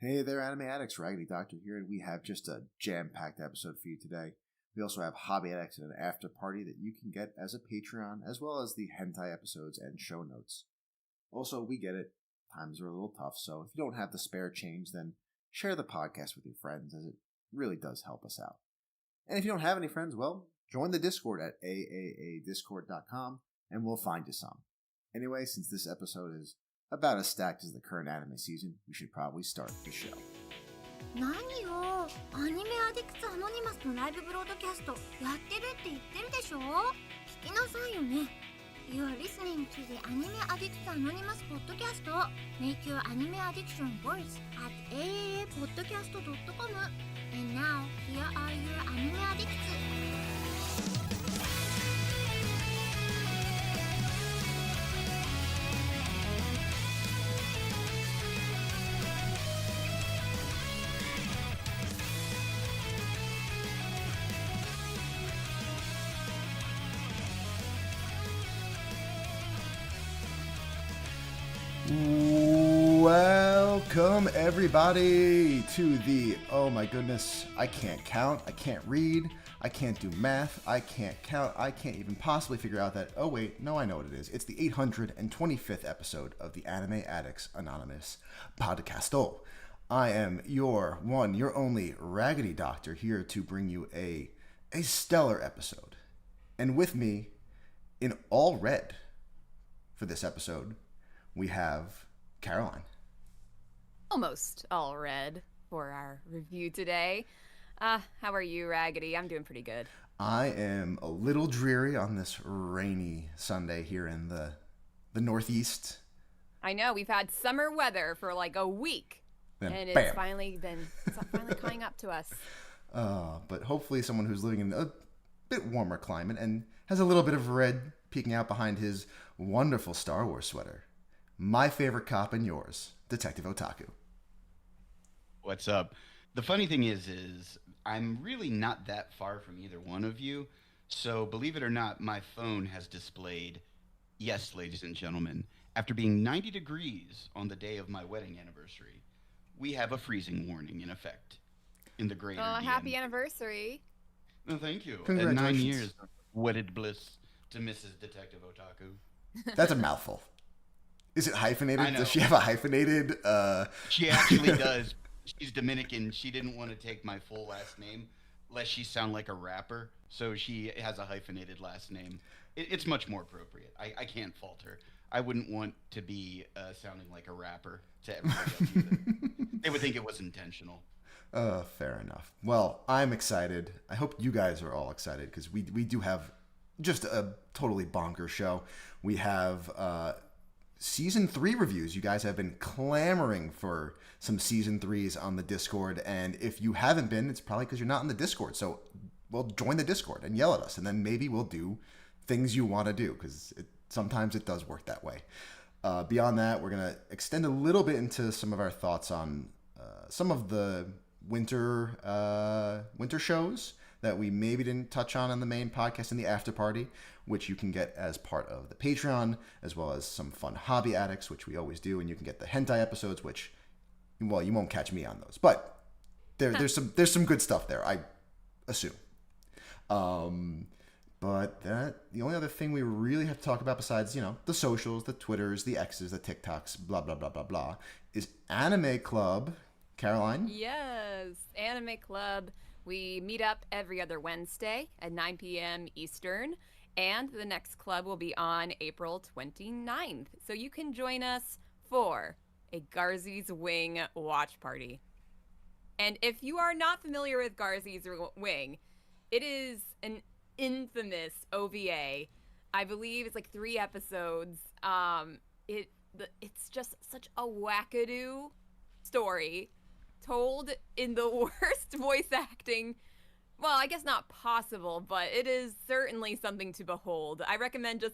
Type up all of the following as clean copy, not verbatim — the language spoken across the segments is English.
Hey there, Anime Addicts, Raggedy Doctor here, and we have just a jam-packed episode for you today. We also have Hobby Addicts and an after party that you can get as a Patreon, as well as the hentai episodes and show notes. Also, we get it, times are a little tough, so if you don't have the spare change, then share the podcast with your friends, as it really does help us out. And if you don't have any friends, well, join the Discord at AAADiscord.com, and we'll find you some. Anyway, since this episode is about as stacked as the current anime season, we should probably start the show. 何よ、アニメアディクツアノニマスのライブブロードキャストやってるって言ってるでしょ。聞きなさいよね。You are listening to the Anime Addicts Anonymous Podcast. Make your anime addiction worse at AAAPodcast.com. And now, here are your anime addicts. Welcome everybody to the, oh my goodness, I can't count, I can't read, I can't do math, I can't count, I can't even possibly figure out that, oh wait, no, I know what it is. It's the 825th episode of the Anime Addicts Anonymous Podcast. I am your one, your only Raggedy Doctor here to bring you a stellar episode. And with me, in all red for this episode, we have Caroline. Almost all red for our review today. How are you, Raggedy? I'm doing pretty good. I am a little dreary on this rainy Sunday here in the Northeast. I know, we've had summer weather for like a week. Then, and bam. it's finally coming up to us. But hopefully someone who's living in a bit warmer climate and has a little bit of red peeking out behind his wonderful Star Wars sweater. My favorite cop and yours, Detective Otaku. What's up? The funny thing is I'm really not that far from either one of you. So believe it or not, my phone has displayed, yes, ladies and gentlemen, after being 90 degrees on the day of my wedding anniversary, we have a freezing warning in effect in the greater Oh, DM. happy anniversary. No, thank you. Congratulations. 9 years of wedded bliss to Mrs. Detective Otaku. That's a mouthful. Is it hyphenated? I know. Does she have a hyphenated? She actually does. She's Dominican. She didn't want to take my full last name, lest she sound like a rapper. So she has a hyphenated last name. It's much more appropriate. I can't fault her. I wouldn't want to be sounding like a rapper to everybody else either. They would think it was intentional. Fair enough. Well, I'm excited. I hope you guys are all excited because we do have just a totally bonkers show. We have Season 3 reviews. You guys have been clamoring for some Season 3s on the Discord, and if you haven't been, it's probably because you're not in the Discord. So, well, join the Discord and yell at us, and then maybe we'll do things you want to do, because sometimes it does work that way. Beyond that, we're going to extend a little bit into some of our thoughts on some of the winter shows that we maybe didn't touch on the main podcast in the after party, which you can get as part of the Patreon, as well as some fun Hobby Addicts, which we always do, and you can get the hentai episodes, which, well, you won't catch me on those, but there's some good stuff there, I assume. But the only other thing we really have to talk about besides, the socials, the Twitters, the X's, the TikToks, blah, blah, blah, blah, blah, is Anime Club. Caroline? Yes, Anime Club. We meet up every other Wednesday at 9 p.m. Eastern, and the next club will be on April 29th. So you can join us for a Garzy's Wing watch party. And if you are not familiar with Garzy's Wing, it is an infamous OVA. I believe it's like 3 episodes. It's just such a wackadoo story told in the worst voice acting. Well, I guess not possible, but it is certainly something to behold. I recommend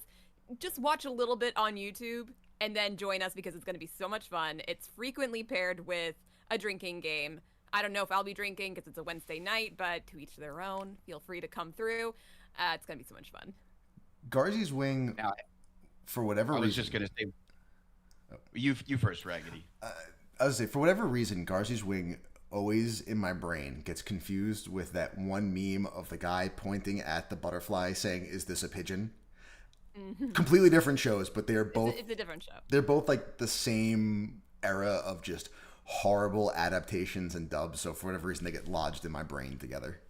just watch a little bit on YouTube and then join us because it's going to be so much fun. It's frequently paired with a drinking game. I don't know if I'll be drinking because it's a Wednesday night, but to each their own. Feel free to come through. It's going to be so much fun. Garzy's Wing, for whatever reason. I was just going to say, you first, Raggedy. I was say, for whatever reason, Garzy's Wing always in my brain gets confused with that one meme of the guy pointing at the butterfly saying, "Is this a pigeon?" Mm-hmm. Completely different shows, but they're both. It's a different show. They're both like the same era of just horrible adaptations and dubs. So for whatever reason, they get lodged in my brain together.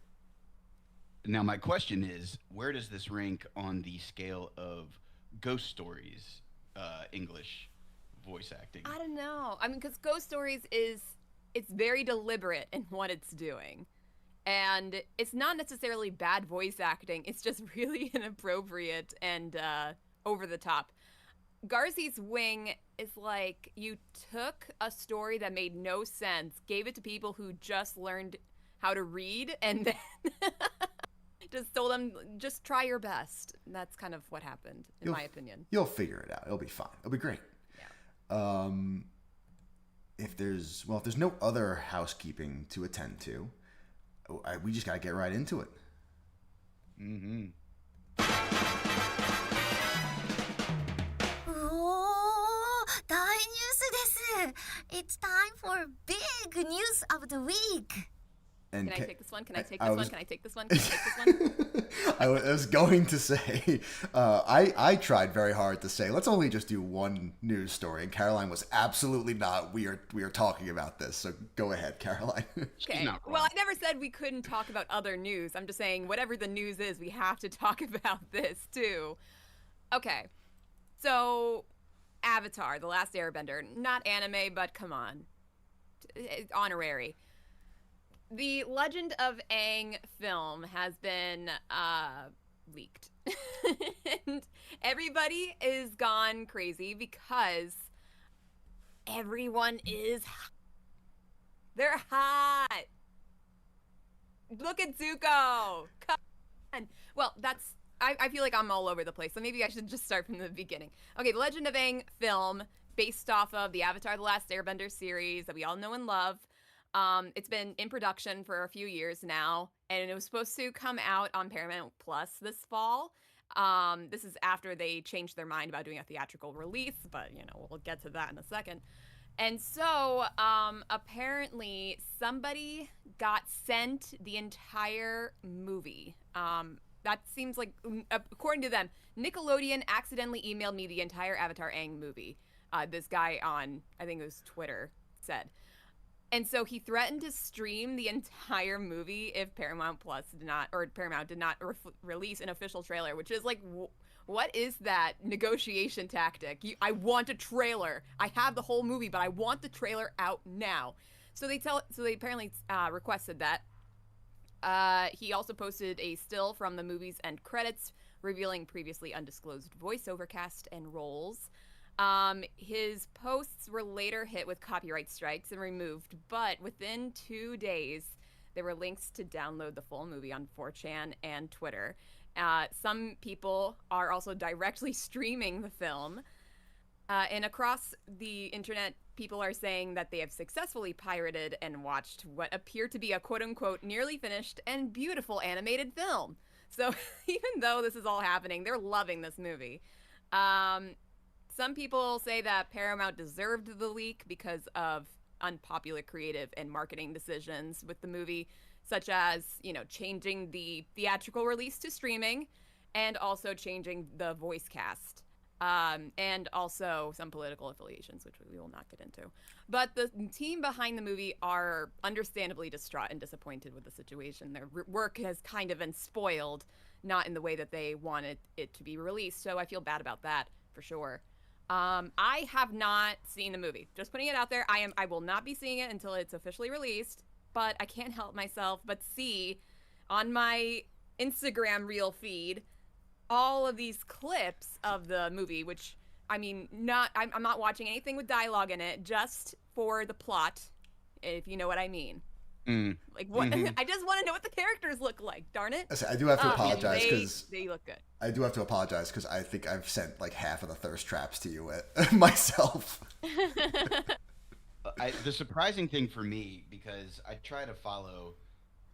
Now, my question is, where does this rank on the scale of Ghost Stories English voice acting? I don't know. I mean, because Ghost Stories it's very deliberate in what it's doing. And it's not necessarily bad voice acting. It's just really inappropriate and over the top. Garzy's Wing is like you took a story that made no sense, gave it to people who just learned how to read, and then just told them, just try your best. And that's kind of what happened, in my opinion. You'll figure it out. It'll be fine. It'll be great. Yeah. If there's no other housekeeping to attend to, we just gotta get right into it. Mm-hmm. 大ニュースです。It's time for big news of the week. And Can I take this one? Can I take this one? Can I take this one? Can I take this one? I was going to say, I tried very hard to say, let's only just do one news story. And Caroline was absolutely not. We are talking about this. So go ahead, Caroline. Okay. Well, I never said we couldn't talk about other news. I'm just saying whatever the news is, we have to talk about this too. Okay. So, Avatar, The Last Airbender. Not anime, but come on. Honorary. The Legend of Aang film has been leaked. And everybody is gone crazy because everyone is hot. They're hot. Look at Zuko. Come on. Well, I feel like I'm all over the place, so maybe I should just start from the beginning. Okay, The Legend of Aang film, based off of the Avatar The Last Airbender series that we all know and love. It's been in production for a few years now, and it was supposed to come out on Paramount Plus this fall. This is after they changed their mind about doing a theatrical release, but, we'll get to that in a second. And so, apparently, somebody got sent the entire movie. That seems like, according to them, Nickelodeon accidentally emailed me the entire Avatar Aang movie. This guy on, I think it was Twitter, said. And so he threatened to stream the entire movie if Paramount did not release an official trailer, which is like, what is that negotiation tactic? I want a trailer. I have the whole movie, but I want the trailer out now. So they apparently requested that. He also posted a still from the movie's end credits, revealing previously undisclosed voiceover cast and roles. His posts were later hit with copyright strikes and removed, but within 2 days, there were links to download the full movie on 4chan and Twitter. Some people are also directly streaming the film. And across the internet, people are saying that they have successfully pirated and watched what appear to be a quote-unquote nearly finished and beautiful animated film. So even though this is all happening, they're loving this movie. Some people say that Paramount deserved the leak because of unpopular creative and marketing decisions with the movie, such as, changing the theatrical release to streaming and also changing the voice cast. And also some political affiliations, which we will not get into. But the team behind the movie are understandably distraught and disappointed with the situation. Their work has kind of been spoiled, not in the way that they wanted it to be released. So I feel bad about that for sure. I have not seen the movie. Just putting it out there. I will not be seeing it until it's officially released, but I can't help myself but see on my Instagram reel feed all of these clips of the movie, which I'm not watching anything with dialogue in it, just for the plot, if you know what I mean. Like what? Mm-hmm. I just want to know what the characters look like. Darn it! I do have to apologize because they look good. I do have to apologize because I think I've sent like half of the thirst traps to you myself. The surprising thing for me, because I try to follow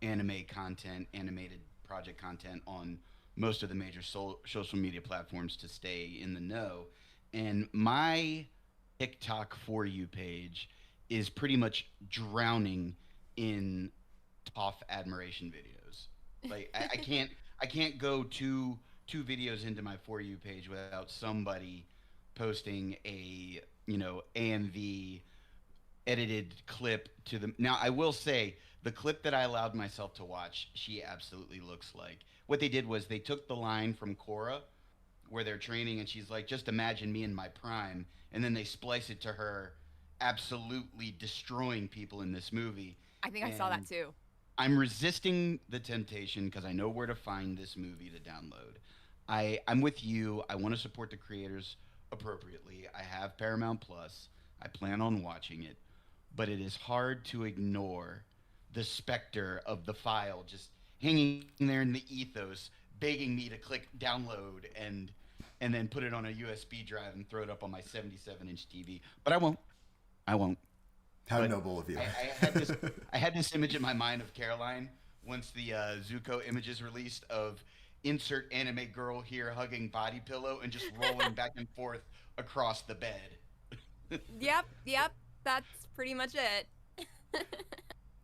anime content, animated project content on most of the major social media platforms to stay in the know, and my TikTok For You page is pretty much drowning in Toph admiration videos. Like I can't go two videos into my For You page without somebody posting a AMV edited clip to them. Now I will say the clip that I allowed myself to watch, she absolutely looks like. What they did was they took the line from Korra where they're training and she's like, just imagine me in my prime, and then they splice it to her absolutely destroying people in this movie. I think I saw that too. I'm resisting the temptation because I know where to find this movie to download. I'm with you. I want to support the creators appropriately. I have Paramount Plus. I plan on watching it, but it is hard to ignore the specter of the file just hanging there in the ethos, begging me to click download and then put it on a USB drive and throw it up on my 77-inch TV. But I won't. How noble of you. I had this image in my mind of Caroline once the Zuko images released of insert anime girl here hugging body pillow and just rolling back and forth across the bed. Yep. That's pretty much it.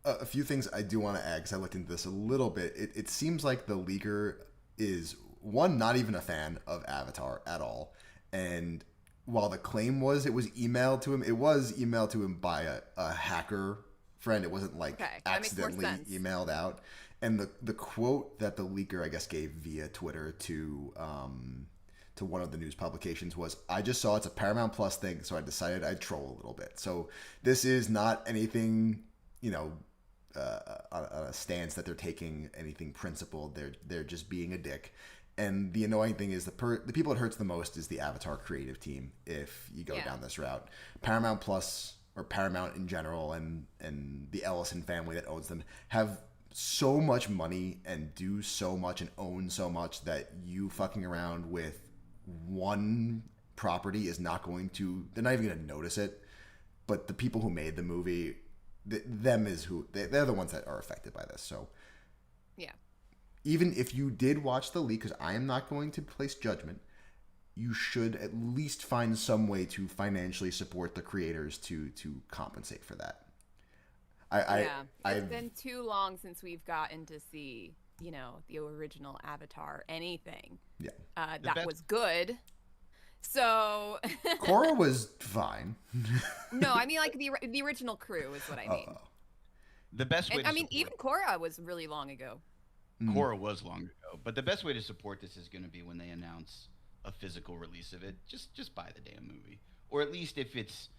A few things I do want to add because I looked into this a little bit. It seems like the leaker is, one, not even a fan of Avatar at all. And while the claim was it was emailed to him, it was emailed to him by a hacker friend. It wasn't like accidentally emailed out. And the quote that the leaker, I guess, gave via Twitter to one of the news publications was, "I just saw it's a Paramount Plus thing, so I decided I'd troll a little bit." So this is not anything, on a stance that they're taking anything principled. They're just being a dick. And the annoying thing is the people it hurts the most is the Avatar creative team if you go down this route. Paramount Plus, or Paramount in general, and the Ellison family that owns them have so much money and do so much and own so much that you fucking around with one property is not going to, they're not even going to notice it. But the people who made the movie, they're the ones that are affected by this. So yeah. Even if you did watch the leak, because I am not going to place judgment, you should at least find some way to financially support the creators to compensate for that. It's been too long since we've gotten to see, the original Avatar anything. Yeah. That was good. So Korra was fine. No, I mean like the original crew is what I mean. The best way. Even Korra was really long ago. Korra was long ago, but the best way to support this is going to be when they announce a physical release of it. Just buy the damn movie, or at least if it's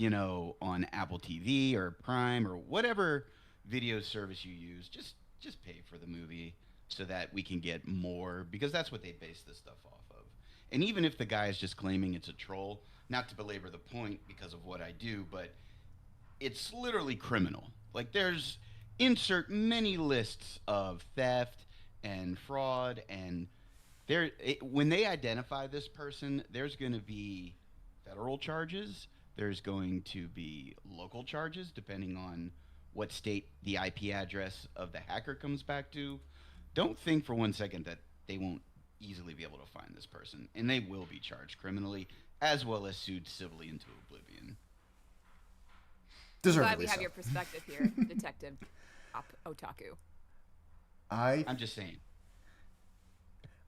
on Apple TV or Prime or whatever video service you use, just pay for the movie so that we can get more, because that's what they base this stuff off of. And even if the guy is just claiming it's a troll, not to belabor the point because of what I do, but it's literally criminal. Like there's insert many lists of theft and fraud, and when they identify this person, there's going to be federal charges. There's going to be local charges depending on what state the IP address of the hacker comes back to. Don't think for one second that they won't easily be able to find this person, and they will be charged criminally as well as sued civilly into oblivion. Glad we have your perspective here, Detective Otaku. I'm just saying.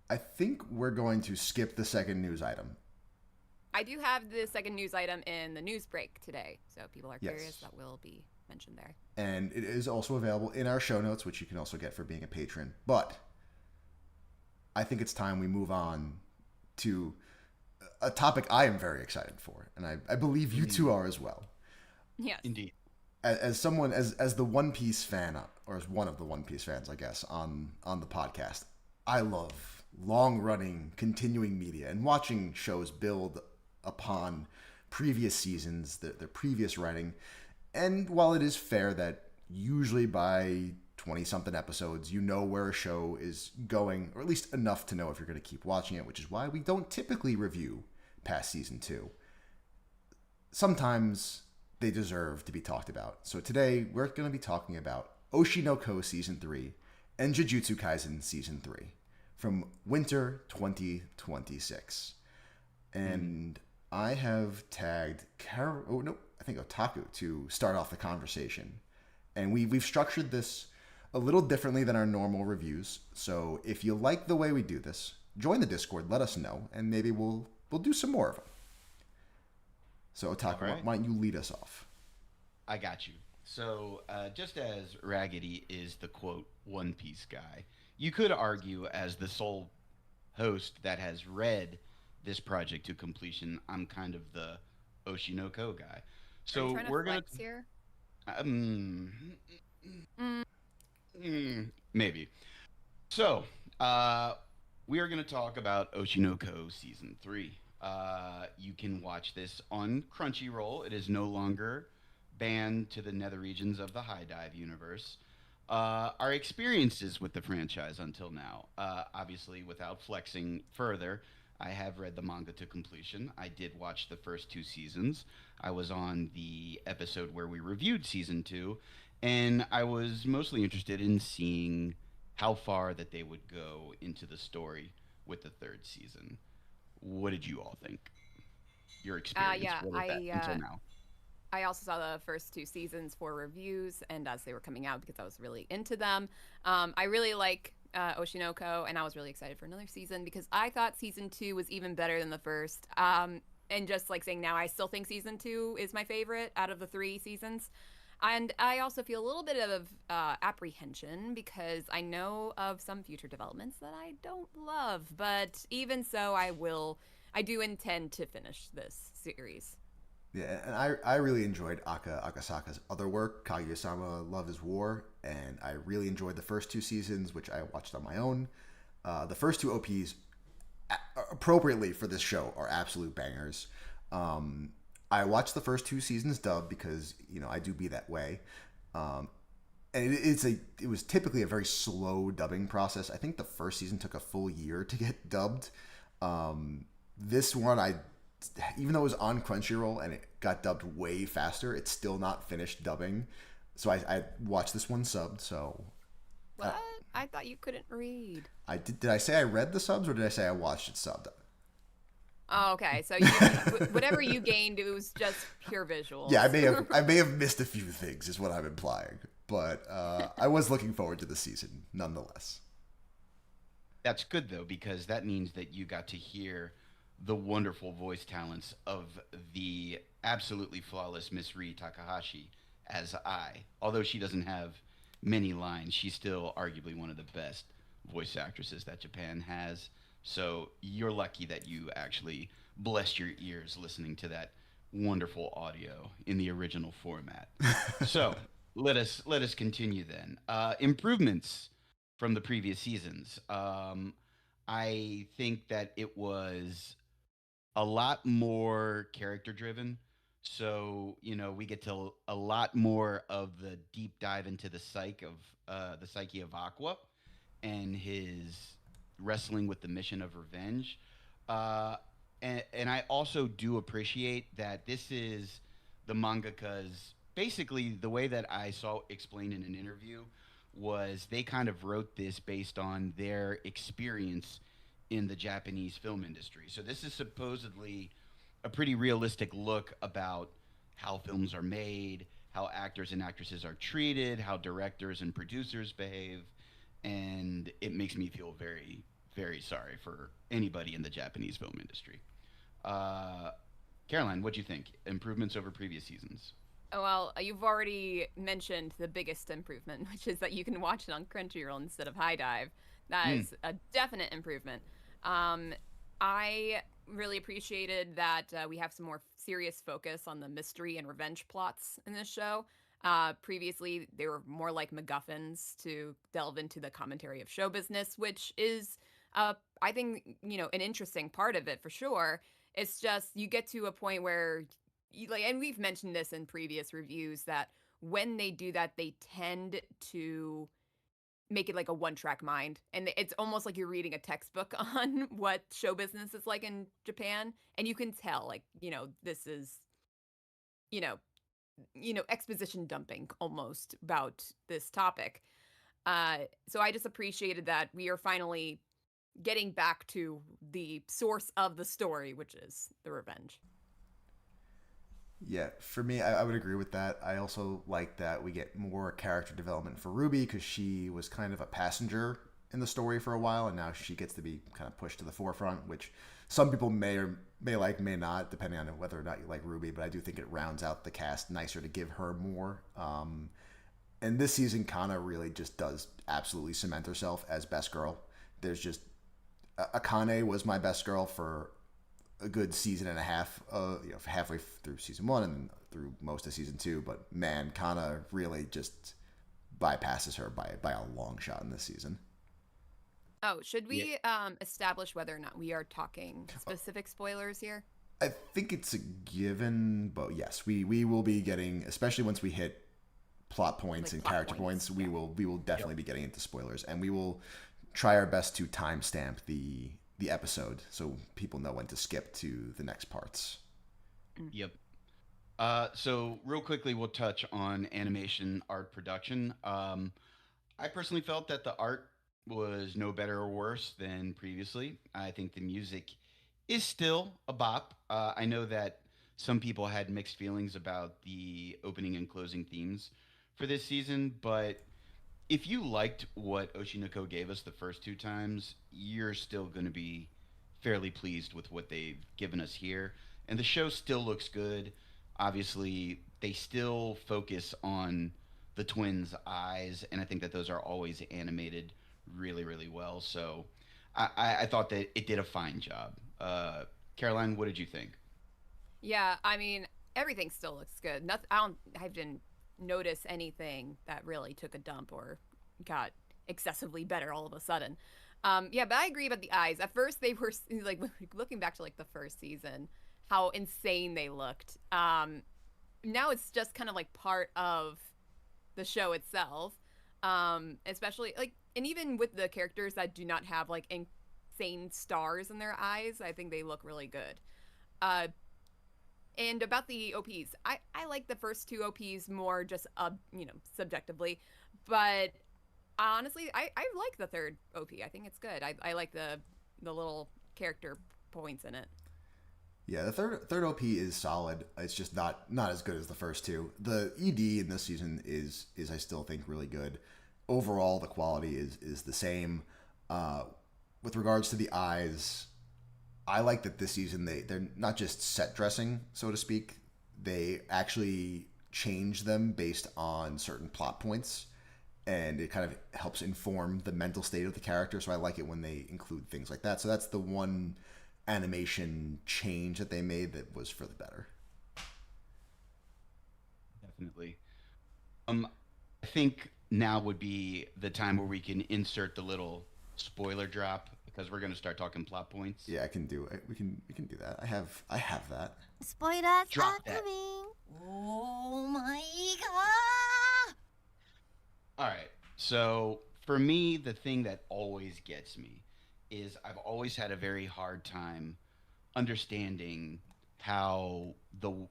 I think we're going to skip the second news item. I do have the second news item in the news break today, so if people are curious, that will be mentioned there. And it is also available in our show notes, which you can also get for being a patron. But I think it's time we move on to a topic I am very excited for, and I believe you two are as well. Yes. Indeed. As someone, as the One Piece fan, or as one of the One Piece fans, I guess, on the podcast, I love long-running, continuing media and watching shows build upon previous seasons, their previous writing. And while it is fair that usually by 20-something episodes, you know where a show is going, or at least enough to know if you're going to keep watching it, which is why we don't typically review past season 2. Sometimes they deserve to be talked about. So today, we're going to be talking about Oshi no Ko Season 3 and Jujutsu Kaisen Season 3 from winter 2026. And I have tagged I think Otaku to start off the conversation. And we've structured this a little differently than our normal reviews. So if you like the way we do this, join the Discord, let us know, and maybe we'll do some more of them. So Otaku, right. why don't you lead us off? I got you. So, just as Raggedy is the quote One Piece guy, you could argue as the sole host that has read this project to completion, I'm kind of the Oshinoko guy. Are you So trying to we're gonna flex here? um, Mm. maybe. So, we are going to talk about Oshinoko Season 3. You can watch this on Crunchyroll. It is no longer banned to the nether regions of the High Dive universe. Our experiences with the franchise until now, obviously, without flexing further, I have read the manga to completion. I did watch the first two seasons. I was on the episode where we reviewed Season 2, and I was mostly interested in seeing how far that they would go into the story with the third season. What did you all think? Your experience Yeah, with that until now? I also saw the first two seasons for reviews and as they were coming out because I was really into them. I really like Oshinoko, and I was really excited for another season because I thought season 2 was even better than the first. And just like saying now, I still think season 2 is my favorite out of the 3 seasons. And I also feel a little bit of apprehension because I know of some future developments that I don't love. But even so, I do intend to finish this series. Yeah, and I really enjoyed Akasaka's other work, Kaguya-sama Love is War, and I really enjoyed the first two seasons, which I watched on my own. The first two OPs, appropriately for this show, are absolute bangers. I watched the first two seasons dubbed because, I do be that way. And it was typically a very slow dubbing process. I think the first season took a full year to get dubbed. This one, even though it was on Crunchyroll and it got dubbed way faster, it's still not finished dubbing. So I watched this one subbed. So What? I thought you couldn't read. I did. Did I say I read the subs or did I say I watched it subbed? Oh, okay. So whatever you gained, it was just pure visual. Yeah, I may have missed a few things, is what I'm implying. But I was looking forward to the season nonetheless. That's good though, because that means that you got to hear the wonderful voice talents of the absolutely flawless Miss Rie Takahashi as I. Although she doesn't have many lines, she's still arguably one of the best voice actresses that Japan has. So you're lucky that you actually blessed your ears listening to that wonderful audio in the original format. So let us continue then. Improvements from the previous seasons. I think that it was a lot more character driven. So, we get to a lot more of the deep dive into the psyche of Aqua and his wrestling with the mission of revenge. And I also do appreciate that this is the mangaka's basically the way that I saw explained in an interview was they kind of wrote this based on their experience in the Japanese film industry. So this is supposedly a pretty realistic look about how films are made, how actors and actresses are treated, how directors and producers behave, and it makes me feel very, very sorry for anybody in the Japanese film industry. Caroline, what do you think? Improvements over previous seasons? Oh, well, you've already mentioned the biggest improvement, which is that you can watch it on Crunchyroll instead of High Dive. That is a definite improvement. I really appreciated that we have some more serious focus on the mystery and revenge plots in this show. Previously, they were more like MacGuffins to delve into the commentary of show business, which is, I think, an interesting part of it for sure. It's just you get to a point where, and we've mentioned this in previous reviews, that when they do that, they tend to make it like a one-track mind, and it's almost like you're reading a textbook on what show business is like in Japan, and you can tell, like, this is, you know, exposition dumping almost about this topic. So I just appreciated that we are finally getting back to the source of the story, which is the revenge. Yeah, for me, I would agree with that. I also like that we get more character development for Ruby because she was kind of a passenger in the story for a while, and now she gets to be kind of pushed to the forefront, which some people may or may like, may not, depending on whether or not you like Ruby. But I do think it rounds out the cast nicer to give her more. And this season, Kana really just does absolutely cement herself as best girl. There's just Akane was my best girl for a good season and a half, halfway through season 1 and through most of season 2. But man, Kana really just bypasses her by a long shot in this season. Oh, should we establish whether or not we are talking specific spoilers here? I think it's a given, but yes, we will be getting, especially once we hit plot points and character points, we will definitely be getting into spoilers, and we will try our best to timestamp the episode so people know when to skip to the next parts. Yep. So real quickly, we'll touch on animation art production. I personally felt that the art was no better or worse than previously. I think the music is still a bop. I know that some people had mixed feelings about the opening and closing themes for this season, but if you liked what Oshinoko gave us the first 2 times, you're still going to be fairly pleased with what they've given us here. And the show still looks good. Obviously, they still focus on the twins' eyes, and I think that those are always animated really, really well. So I thought that it did a fine job. Caroline, what did you think? Yeah, I mean, everything still looks good. I didn't notice anything that really took a dump or got excessively better all of a sudden. Yeah, but I agree about the eyes. At first, they were like looking back to like the first season, how insane they looked. Now it's just kind of like part of the show itself. Especially like, and even with the characters that do not have like insane stars in their eyes, I think they look really good. And about the OPs, I like the first 2 OPs more just subjectively, but honestly, I like the third OP. I think it's good. I like the little character points in it. Yeah, the third OP is solid. It's just not as good as the first 2. The ED in this season is I still think really good. Overall, the quality is the same. With regards to the eyes, I like that this season they're not just set dressing, so to speak. They actually change them based on certain plot points, and it kind of helps inform the mental state of the character. So I like it when they include things like that. So that's the one animation change that they made that was for the better. Definitely. I think now would be the time where we can insert the little spoiler drop because we're going to start talking plot points. Yeah, I can do it. We can do that. I have that. Spoilers Drop are that. coming. Oh my god! All right. So for me, the thing that always gets me is I've always had a very hard time understanding how the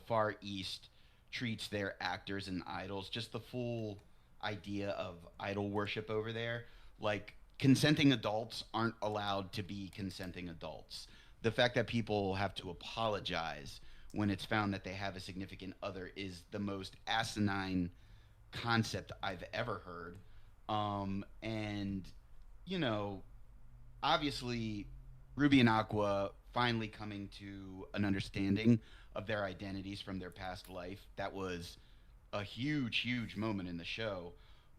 Far East treats their actors and idols. Just the full idea of idol worship over there. Like consenting adults aren't allowed to be consenting adults. The fact that people have to apologize when it's found that they have a significant other is the most asinine concept I've ever heard. And obviously, Ruby and Aqua finally coming to an understanding of their identities from their past life. That was a huge, huge moment in the show.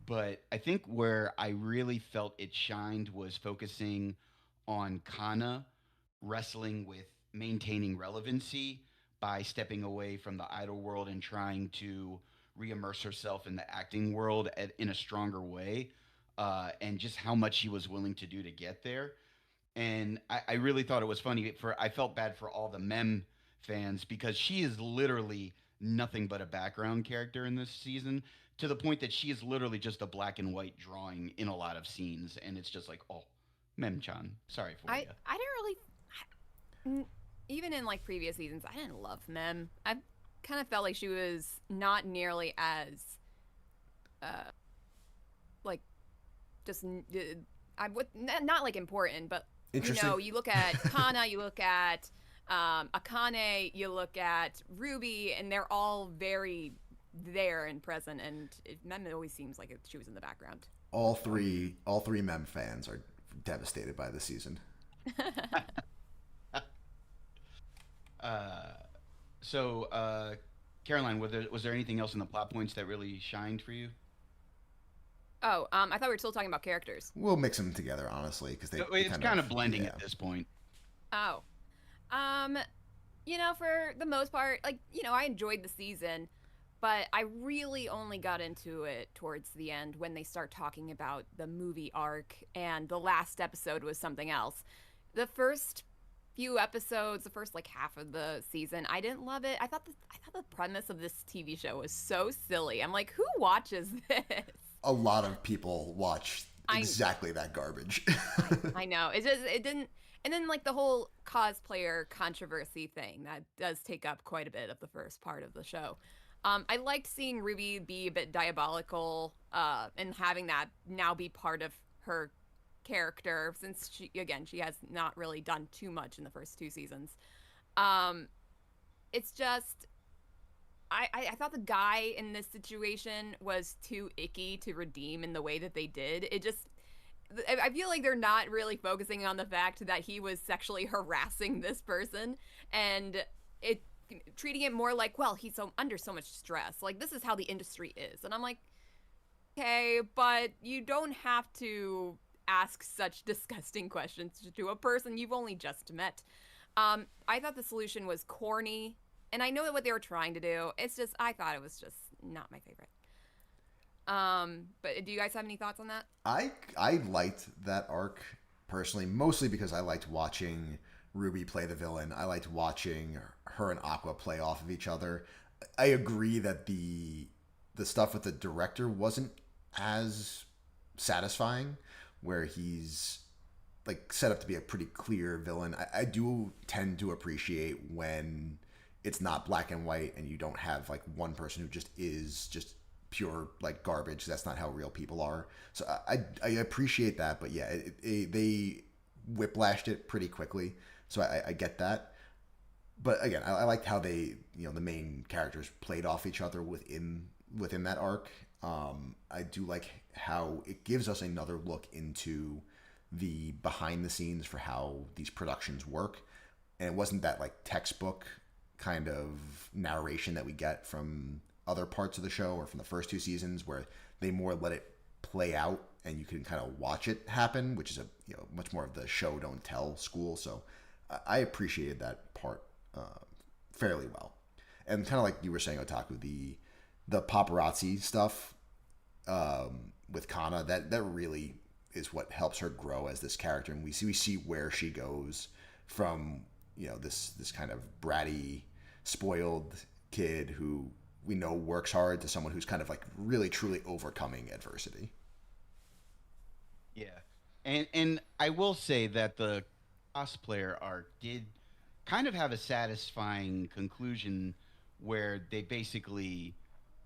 But I think where I really felt it shined was focusing on Kana wrestling with maintaining relevancy by stepping away from the idol world and trying to reimmerse herself in the acting world in a stronger way, and just how much she was willing to do to get there. And I really thought it was funny. I felt bad for all the mem fans because she is literally nothing but a background character in this season, to the point that she is literally just a black and white drawing in a lot of scenes, and it's just like, oh, Mem-chan, sorry for you. I didn't really, even in like previous seasons, I didn't love Mem. I kind of felt like she was not nearly as, like, just not like important, but Interesting. you look at Kana, you look at Akane, you look at Ruby, and they're all very there and present, and Mem always seems like she was in the background. All three Mem fans are devastated by the season. So, Caroline, was there anything else in the plot points that really shined for you? Oh, I thought we were still talking about characters. We'll mix them together, honestly, because It's kind of blending at this point. Oh, for the most part, I enjoyed the season, but I really only got into it towards the end when they start talking about the movie arc, and the last episode was something else. The first few episodes, the first half of the season, I didn't love it. I thought the premise of this TV show was so silly. I'm like, who watches this? A lot of people watch exactly that garbage. I know. It didn't. And then the whole cosplayer controversy thing, that does take up quite a bit of the first part of the show. I liked seeing Ruby be a bit diabolical, and having that now be part of her character, since she has not really done too much in the first 2 seasons. It's just, I thought the guy in this situation was too icky to redeem in the way that they did. I feel like they're not really focusing on the fact that he was sexually harassing this person, and treating it more like, well, he's under so much stress. This is how the industry is. And I'm like, okay, but you don't have to ask such disgusting questions to a person you've only just met. I thought the solution was corny, and I know what they were trying to do. It's just, I thought it was just not my favorite. But do you guys have any thoughts on that? I liked that arc personally, mostly because I liked watching Ruby play the villain. I liked watching her and Aqua play off of each other. I agree that the stuff with the director wasn't as satisfying, where he's set up to be a pretty clear villain. I do tend to appreciate when it's not black and white and you don't have one person who just is just pure garbage. That's not how real people are. So I appreciate that, but yeah, they whiplashed it pretty quickly. So I get that. But again, I liked how they, the main characters played off each other within that arc. I do like how it gives us another look into the behind the scenes for how these productions work. And it wasn't that textbook kind of narration that we get from other parts of the show or from the first 2 seasons, where they more let it play out and you can kind of watch it happen, which is much more of the show don't tell school. So I appreciated that part fairly well. And kind of like you were saying, Otaku, the paparazzi stuff with Kana, that really is what helps her grow as this character, and we see where she goes from this kind of bratty, spoiled kid who we know works hard to someone who's kind of really truly overcoming adversity. Yeah, and I will say that the cosplayer arc did kind of have a satisfying conclusion, where they basically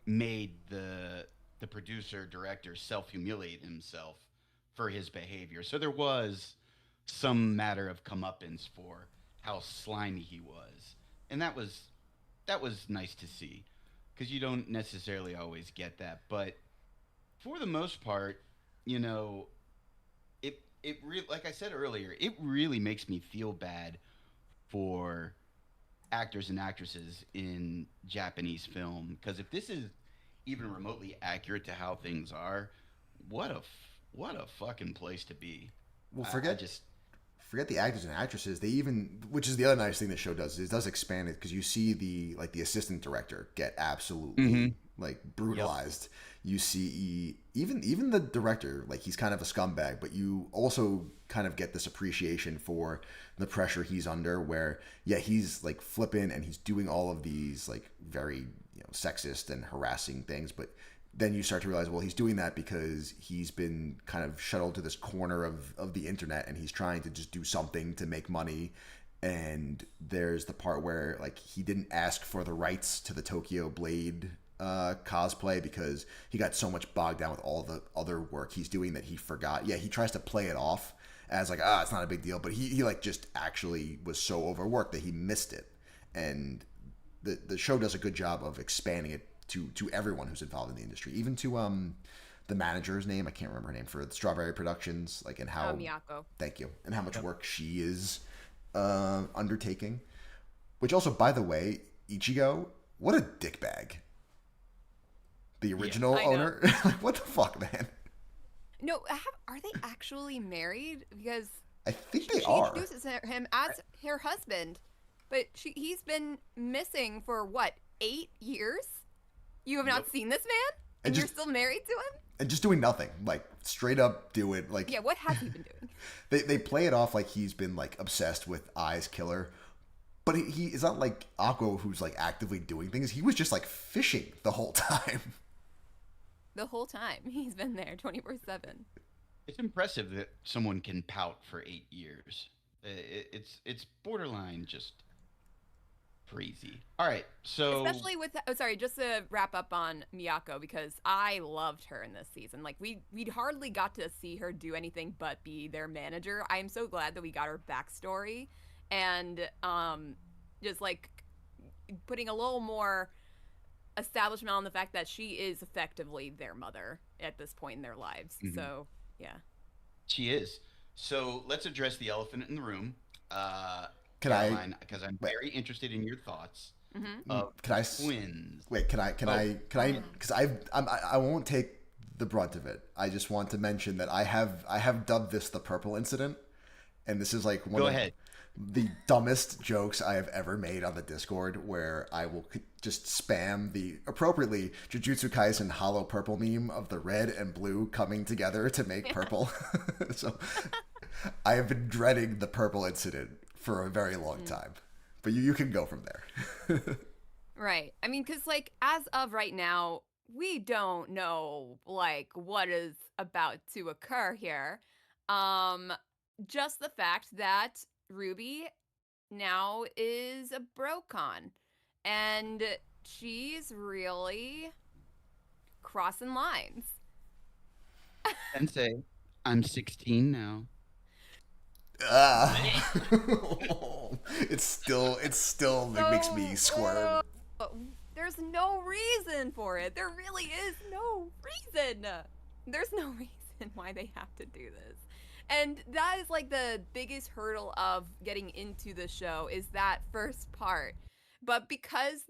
made the producer director self-humiliate himself for his behavior. So there was some matter of comeuppance for how slimy he was, and that was nice to see, because you don't necessarily always get that. But for the most part, it really, like I said earlier, it really makes me feel bad for actors and actresses in Japanese film, because if this is even remotely accurate to how things are, what a fucking place to be. Well, forget the actors and actresses. They even, which is the other nice thing the show does, is it does expand it, because you see the assistant director get absolutely brutalized. Yep. You see even the director, he's kind of a scumbag, but you also kind of get this appreciation for the pressure he's under, where he's flippant and he's doing all of these very sexist and harassing things, but then you start to realize, well, he's doing that because he's been kind of shuttled to this corner of the internet, and he's trying to just do something to make money. And there's the part where he didn't ask for the rights to the Tokyo Blade cosplay, because he got so much bogged down with all the other work he's doing that he forgot. Yeah, he tries to play it off as like, it's not a big deal, but he like just actually was so overworked that he missed it. And the show does a good job of expanding it to everyone who's involved in the industry, even to the manager's name. I can't remember her name for Strawberry Productions, like, and how Miyako. Thank you, and how much work she is undertaking. Which also, by the way, Ichigo, what a dickbag. The original owner, like, what the fuck, man. No, are they actually married? Because I think they she are. introduces him as her husband, but he's been missing for what, 8 years? You have not seen this man, and you're still married to him? And just doing nothing, like straight up do it. Like, yeah, what has he been doing? they play it off like he's been like obsessed with Ai's killer, but he is not like Aqua, who's like actively doing things. He was just like fishing the whole time. The whole time he's been there 24/7. It's impressive that someone can pout for 8 years. It's borderline just crazy. All right, so especially with just to wrap up on Miyako, because I loved her in this season. Like we'd hardly got to see her do anything but be their manager. I am so glad that we got her backstory, and just like putting a little more establishment on the fact that she is effectively their mother at this point in their lives. Mm-hmm. So yeah, she is. So let's address the elephant in the room. Caroline, because I'm very interested in your thoughts. Mm-hmm. Can I twins? Wait, can I? Because I won't take the brunt of it. I just want to mention that I have dubbed this the purple incident, and this is like one of the dumbest jokes I have ever made on the Discord, where I will just spam the appropriately Jujutsu Kaisen hollow purple meme of the red and blue coming together to make purple. So I have been dreading the purple incident for a very long time, but you can go from there. Right. I mean, because like as of right now, we don't know like what is about to occur here. Just the fact that Ruby now is a brocon, and she's really crossing lines. Sensei, I'm 16 now. It still like, makes me squirm. There's no reason for it. There really is no reason. There's no reason why they have to do this. And that is like the biggest hurdle of getting into the show, is that first part. But because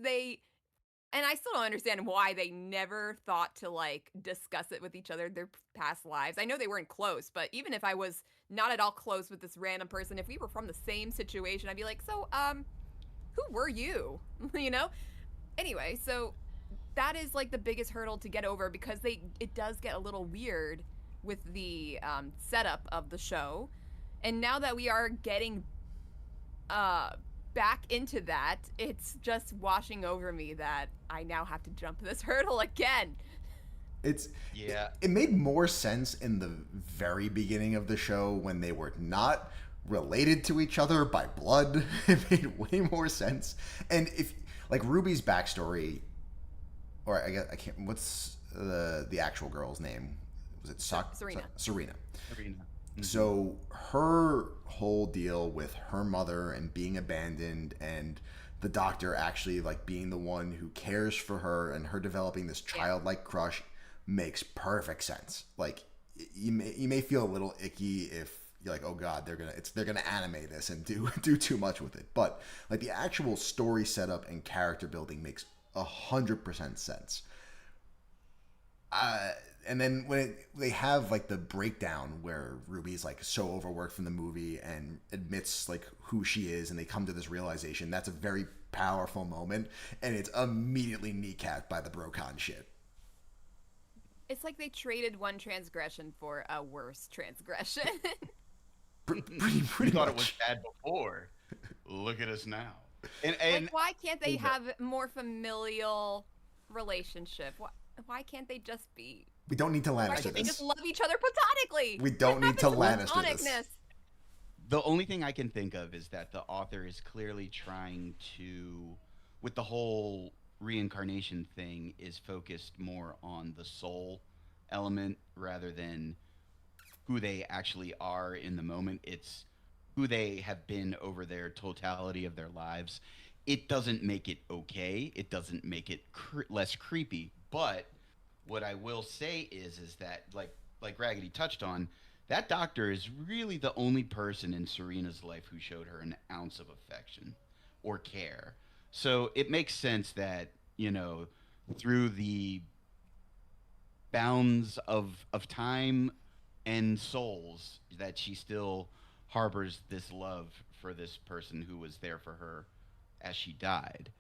and I still don't understand why they never thought to like discuss it with each other, their past lives. I know they weren't close, but even if I was not at all close with this random person, if we were from the same situation, I'd be like, so, who were you? You know? Anyway, so that is like the biggest hurdle to get over, because it does get a little weird with the setup of the show. And now that we are getting back into that, it's just washing over me that I now have to jump this hurdle again. It made more sense in the very beginning of the show when they were not related to each other by blood. It made way more sense. And if like Ruby's backstory, or I guess I can't. What's the actual girl's name? Was it Serena? Serena. Mm-hmm. So her whole deal with her mother and being abandoned, and the doctor actually like being the one who cares for her, and her developing this childlike crush, makes perfect sense. Like you may feel a little icky if you're like, oh god, they're gonna anime this and do too much with it, but like the actual story setup and character building makes 100% sense. And then when they have like the breakdown where Ruby's like so overworked from the movie and admits like who she is, and they come to this realization, that's a very powerful moment, and it's immediately kneecapped by the Brocon shit. It's like they traded one transgression for a worse transgression. Pretty thought much. It was bad before. Look at us now. And like, why can't they have more familial relationship? Why can't they just be? We don't need to Lannister Why can't they this. just love each other platonically? We don't need to Lannister this. Platonicness. The only thing I can think of is that the author is clearly trying to, with the whole reincarnation thing, is focused more on the soul element rather than who they actually are in the moment. It's who they have been over their totality of their lives. It doesn't make it okay. It doesn't make it less creepy. But what I will say is that like Raggedy touched on, that doctor is really the only person in Serena's life who showed her an ounce of affection or care. So it makes sense that, through the bounds of time and souls, that she still harbors this love for this person who was there for her as she died.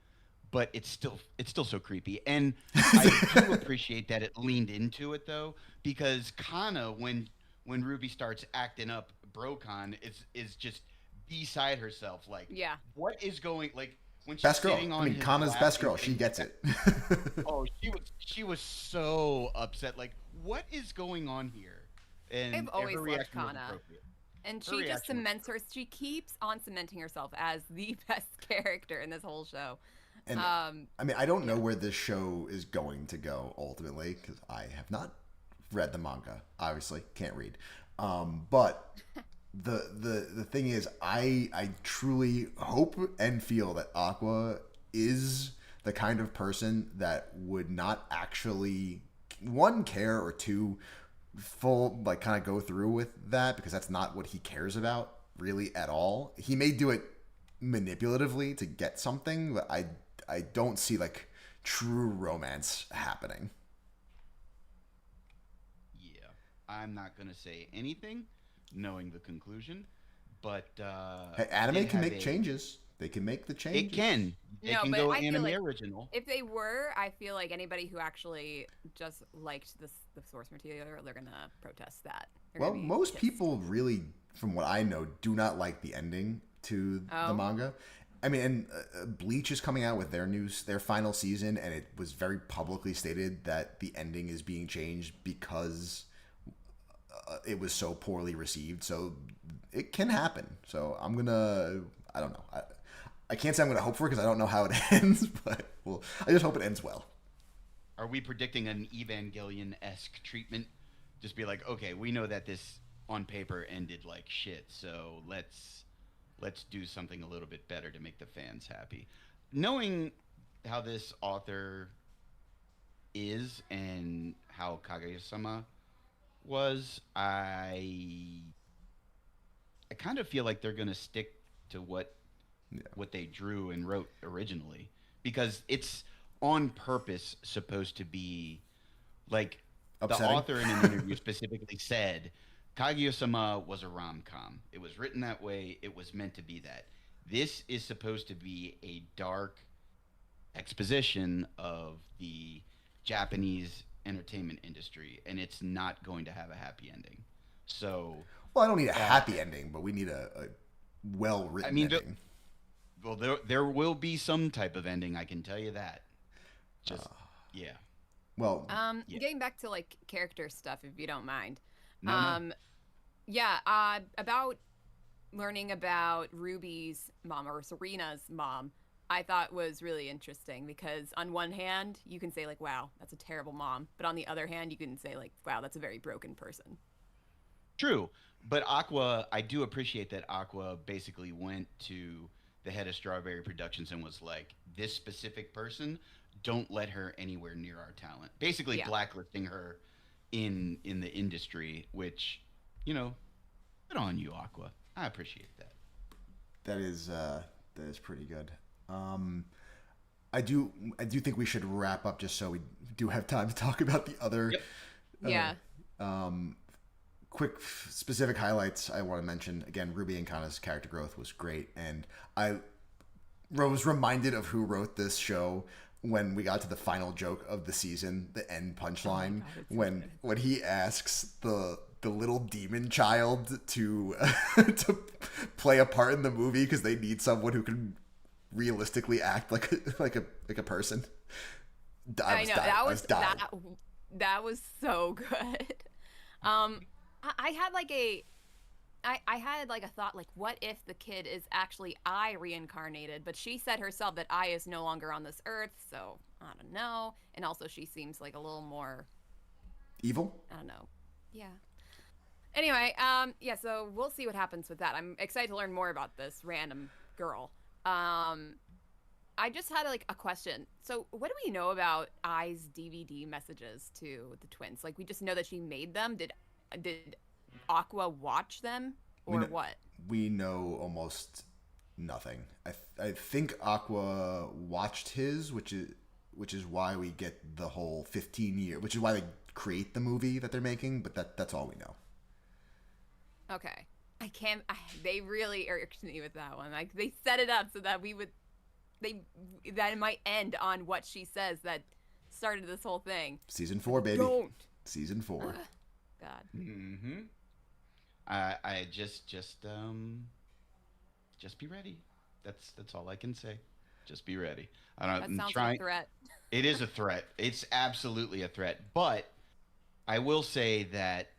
But it's still so creepy. And I do appreciate that it leaned into it though, because Kana, when Ruby starts acting up, Brocon is just beside herself. Like, Yeah. what is going, like, when she's Best girl. sitting on I mean, his Kana's lap best and girl. She gets it. oh, she was so upset. Like, what is going on here? And I've always her loved reaction was Kana. appropriate. And Her she just reaction was cements her. She keeps on cementing herself as the best character in this whole show. And I mean, I don't know where this show is going to go ultimately because I have not read the manga. Obviously, can't read. But the thing is, I truly hope and feel that Aqua is the kind of person that would not actually, one, care, or two, full, like, kind of go through with that, because that's not what he cares about really at all. He may do it manipulatively to get something, but I don't see like true romance happening. Yeah, I'm not gonna say anything, knowing the conclusion, but Hey, anime did can have make changes. They can make the changes. It can. They No, can but go I feel anime like original. If they were, I feel like anybody who actually just liked the source material, they're gonna protest that. They're Well, gonna be most pissed. people really, from what I know, do not like the ending to the Oh. manga. I mean, and Bleach is coming out with their final season, and it was very publicly stated that the ending is being changed because it was so poorly received. So it can happen. So I don't know. I can't say I'm gonna hope for it because I don't know how it ends, but I just hope it ends well. Are we predicting an Evangelion-esque treatment? Just be like, okay, we know that this on paper ended like shit, so let's do something a little bit better to make the fans happy. Knowing how this author is and how Kaguya-sama was, I kind of feel like they're gonna stick to what they drew and wrote originally, because it's on purpose supposed to be like Upsetting. the author in an interview specifically said Kaguya-sama was a rom-com. It was written that way. It was meant to be that. This is supposed to be a dark exposition of the Japanese entertainment industry, and it's not going to have a happy ending. So, Well, I don't need a happy ending, but we need a well-written ending. Well, there will be some type of ending, I can tell you that. Just, yeah. Well, Yeah. Getting back to like character stuff, if you don't mind. No. Yeah, about learning about Ruby's mom or Serena's mom, I thought was really interesting because on one hand, you can say like, wow, that's a terrible mom. But on the other hand, you can say like, wow, that's a very broken person. True. But Aqua, I do appreciate that Aqua basically went to the head of Strawberry Productions and was like, this specific person, don't let her anywhere near our talent. Basically blacklisting her in the industry, which, good on you, Aqua. I appreciate that. that is pretty good. I do think we should wrap up just so we do have time to talk about the other. Yeah. Quick specific highlights I want to mention. Again, Ruby and Kana's character growth was great, and I was reminded of who wrote this show when we got to the final joke of the season, the end punchline, when he asks the little demon child to to play a part in the movie because they need someone who can realistically act like a person. I know that was so good. I had like a thought like, what if the kid is actually I reincarnated? But she said herself that I is no longer on this earth, so I don't know. And also she seems like a little more evil. I don't know. Yeah. Anyway, yeah, so we'll see what happens with that. I'm excited to learn more about this random girl. I just had like a question. So, what do we know about Ai's DVD messages to the twins? Like, we just know that she made them. Did Aqua watch them, or what? We know almost nothing. I think Aqua watched his, which is why we get the whole 15-year, which is why they create the movie that they're making. But that's all we know. Okay, they really irked me with that one. Like, they set it up so that that it might end on what she says that started this whole thing. Season 4, baby. Don't. Season 4. God. Mm-hmm. I just be ready. That's all I can say. Just be ready. That sounds like a threat. It is a threat. It's absolutely a threat. But I will say that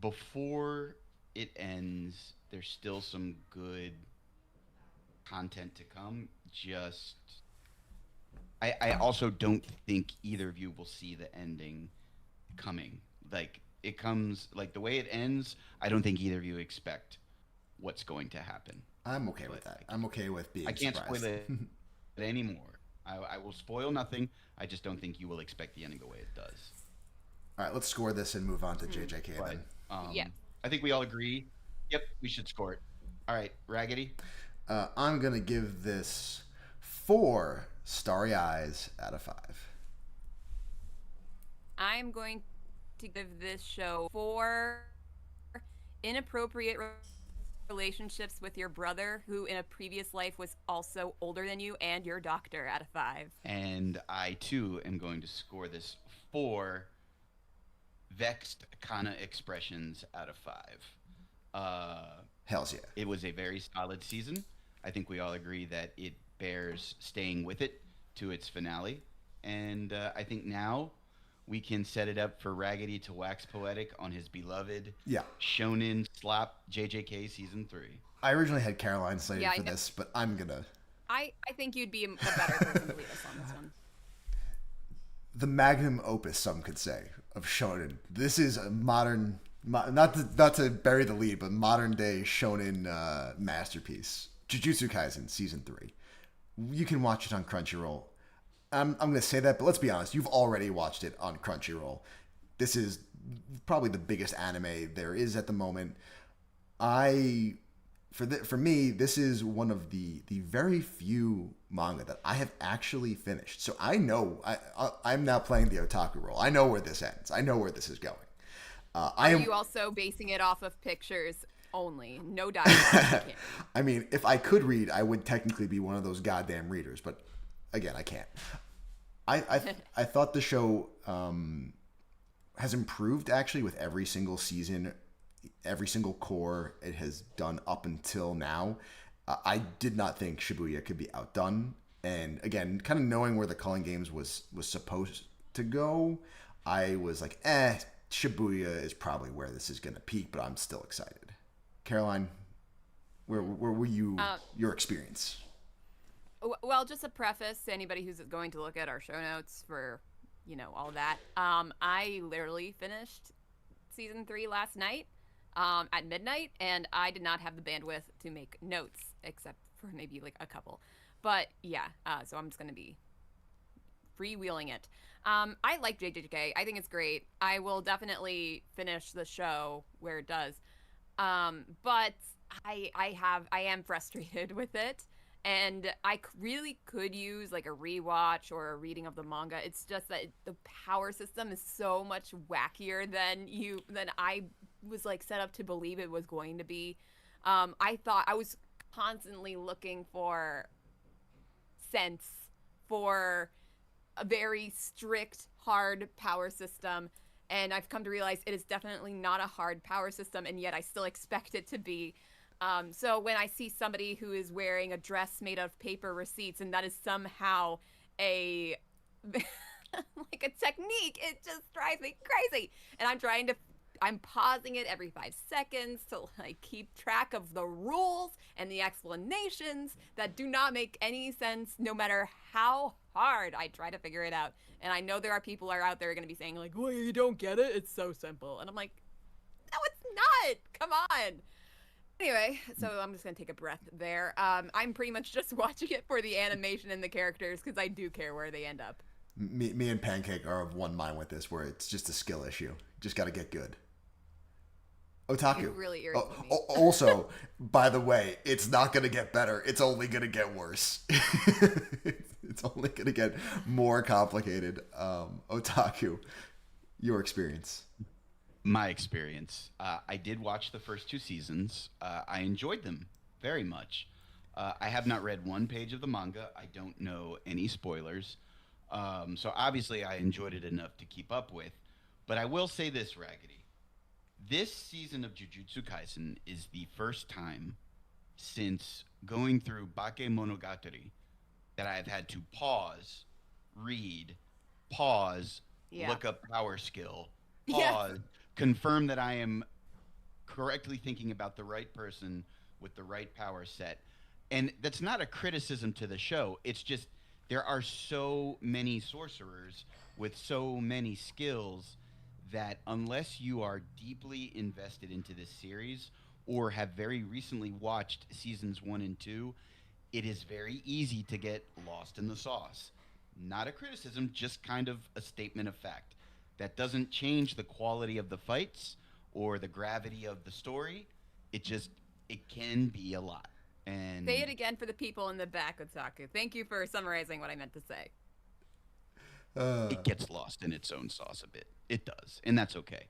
before it ends, there's still some good content to come. I also don't think either of you will see the ending coming. Like, it comes, like, the way it ends, I don't think either of you expect what's going to happen. I'm okay with that. I'm okay with being surprised. I can't surprised. spoil it anymore. I will spoil nothing. I just don't think you will expect the ending the way it does. All right, let's score this and move on to JJK then. Yeah. I think we all agree. Yep, we should score it. All right, Raggedy. I'm gonna give this 4 starry eyes out of 5. I'm going to give this show 4 inappropriate relationships with your brother, who in a previous life was also older than you, and your doctor, out of 5. And I too am going to score this 4 vexed Kana expressions out of 5. Hells yeah. It was a very solid season. I think we all agree that it bears staying with it to its finale. And I think now we can set it up for Raggedy to wax poetic on his beloved Shonen Slop JJK Season 3. I originally had Caroline slated for this, but I'm going to... I think you'd be a better person to lead us on this one. The magnum opus, some could say, of Shonen. This is a modern... Not to bury the lead, but modern day shonen masterpiece. Jujutsu Kaisen Season 3. You can watch it on Crunchyroll. I'm going to say that, but let's be honest. You've already watched it on Crunchyroll. This is probably the biggest anime there is at the moment. For me, this is one of the very few manga that I have actually finished. So I know I'm now playing the otaku role. I know where this ends. I know where this is going. Are you also basing it off of pictures only? No dialogue. I mean, if I could read, I would technically be one of those goddamn readers. But again, I can't. I thought the show has improved actually with every single season, every single core it has done up until now. I did not think Shibuya could be outdone. And again, kind of knowing where the Culling Games was supposed to go, I was like, Shibuya is probably where this is going to peak, but I'm still excited. Caroline, where were you, your experience? Well, just a preface to anybody who's going to look at our show notes for, all that. I literally finished Season 3 last night at midnight, and I did not have the bandwidth to make notes, except for maybe like a couple. But yeah, so I'm just going to be freewheeling it. I like JJK. I think it's great. I will definitely finish the show where it does. But I am frustrated with it, and I really could use like a rewatch or a reading of the manga. It's just that the power system is so much wackier than I was like set up to believe it was going to be. I thought I was constantly looking for sense for a very strict, hard power system, and I've come to realize it is definitely not a hard power system, and yet I still expect it to be. So when I see somebody who is wearing a dress made of paper receipts, and that is somehow a like a technique, it just drives me crazy. And I'm pausing it every 5 seconds to like keep track of the rules and the explanations that do not make any sense, no matter how hard I try to figure it out. And I know there are people out there going to be saying like, well, you don't get it, it's so simple. And I'm like, No, it's not. Come on. Anyway, so I'm just gonna take a breath there. I'm pretty much just watching it for the animation and the characters because I do care where they end up. Me and Pancake are of one mind with this, where it's just a skill issue. Just got to get good. Otaku. You really irritate me. Also, by the way, it's not going to get better. It's only going to get worse. It's only going to get more complicated. Otaku, your experience. My experience. I did watch the first 2 seasons. I enjoyed them very much. I have not read one page of the manga. I don't know any spoilers. So obviously I enjoyed it enough to keep up with. But I will say this, Raggedy. This season of Jujutsu Kaisen is the first time since going through Bakemonogatari that I've had to pause, read, pause, look up power skill, pause, confirm that I am correctly thinking about the right person with the right power set. And that's not a criticism to the show. It's just there are so many sorcerers with so many skills that unless you are deeply invested into this series or have very recently watched seasons 1 and 2, it is very easy to get lost in the sauce. Not a criticism, just kind of a statement of fact. That doesn't change the quality of the fights or the gravity of the story. It can be a lot. And say it again for the people in the back, Otaku. Thank you for summarizing what I meant to say. It gets lost in its own sauce a bit. It does, and that's okay.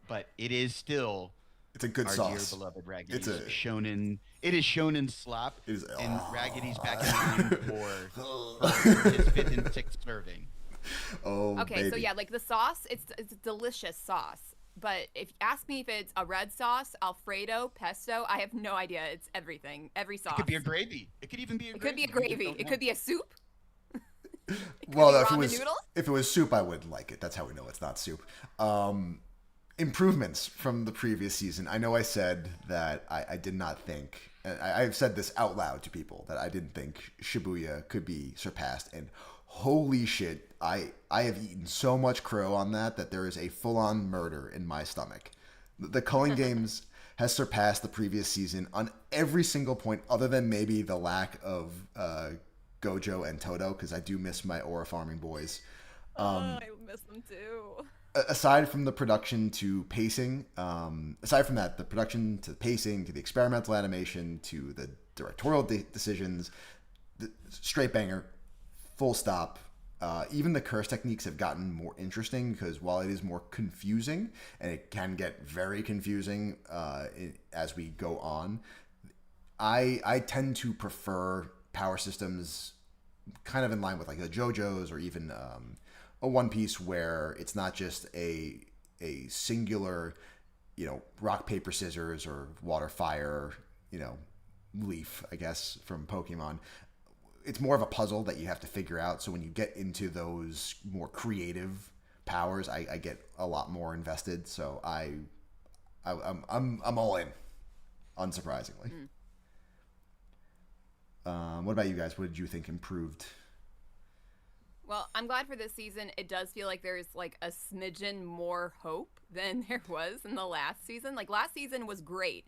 But it is still it's a good our sauce. Dear beloved Raggedy's shonen. It is shonen slop, it is, and Raggedy's back in line for his 5th and 6th serving. Oh, okay, baby. so yeah, like the sauce, it's a delicious sauce. But if you ask me if it's a red sauce, Alfredo, pesto, I have no idea. It's everything, every sauce. It could be a gravy. It could even be a It gravy. could be a gravy. It could be a soup. Well, ramen if it was soup, I wouldn't like it. That's how we know it's not soup. Improvements from the previous season. I know I said that I did not think, and I've said this out loud to people, that I didn't think Shibuya could be surpassed. And holy shit, I have eaten so much crow on that there is a full-on murder in my stomach. The Culling Games has surpassed the previous season on every single point, other than maybe the lack of Gojo and Toto, because I do miss my aura farming boys. I miss them too. Aside from the production to pacing, aside from that, the production to the pacing to the experimental animation to the directorial decisions, the straight banger, full stop. Even the curse techniques have gotten more interesting because while it is more confusing, and it can get very confusing as we go on, I tend to prefer power systems kind of in line with like the JoJo's or even a One Piece, where it's not just a singular, rock, paper, scissors or water, fire, leaf, I guess, from Pokemon. It's more of a puzzle that you have to figure out. So when you get into those more creative powers, I get a lot more invested. So I'm all in, unsurprisingly. What about you guys? What did you think improved? Well, I'm glad for this season. It does feel like there's like a smidgen more hope than there was in the last season. Like last season was great,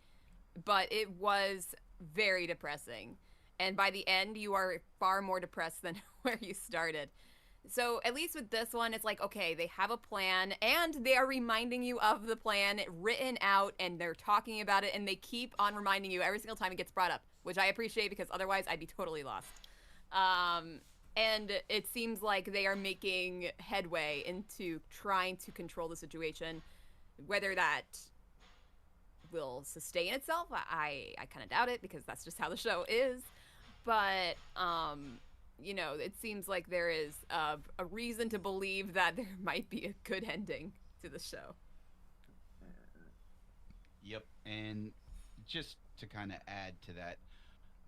but it was very depressing. And by the end, you are far more depressed than where you started. So at least with this one, it's like, okay, they have a plan and they are reminding you of the plan written out and they're talking about it and they keep on reminding you every single time it gets brought up, which I appreciate because otherwise I'd be totally lost. And it seems like they are making headway into trying to control the situation. Whether that will sustain itself, I kind of doubt it because that's just how the show is. But, it seems like there is a reason to believe that there might be a good ending to the show. Yep. And just to kind of add to that,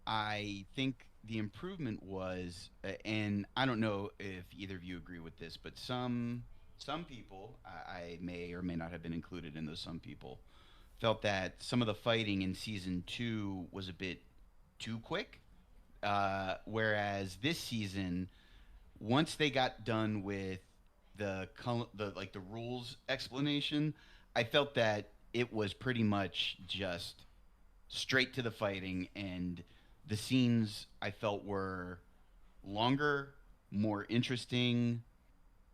I think the improvement was, and I don't know if either of you agree with this, but some people, I may or may not have been included in those some people, felt that some of the fighting in season 2 was a bit too quick. Whereas this season, once they got done with the rules explanation, I felt that it was pretty much just straight to the fighting, and the scenes I felt were longer, more interesting,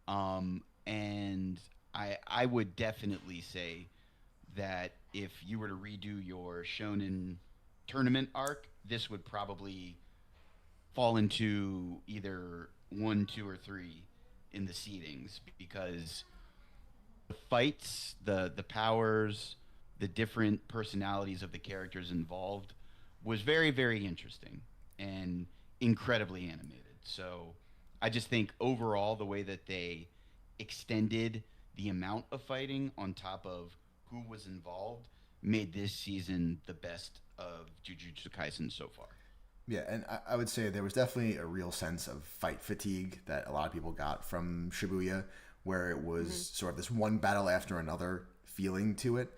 and I would definitely say that if you were to redo your shonen tournament arc, this would probably fall into either 1, 2, or 3 in the seedings, because the fights, the powers, the different personalities of the characters involved was very, very interesting and incredibly animated. So I just think overall the way that they extended the amount of fighting on top of who was involved made this season the best of Jujutsu Kaisen so far. Yeah, and I would say there was definitely a real sense of fight fatigue that a lot of people got from Shibuya, where it was sort of this one battle after another feeling to it.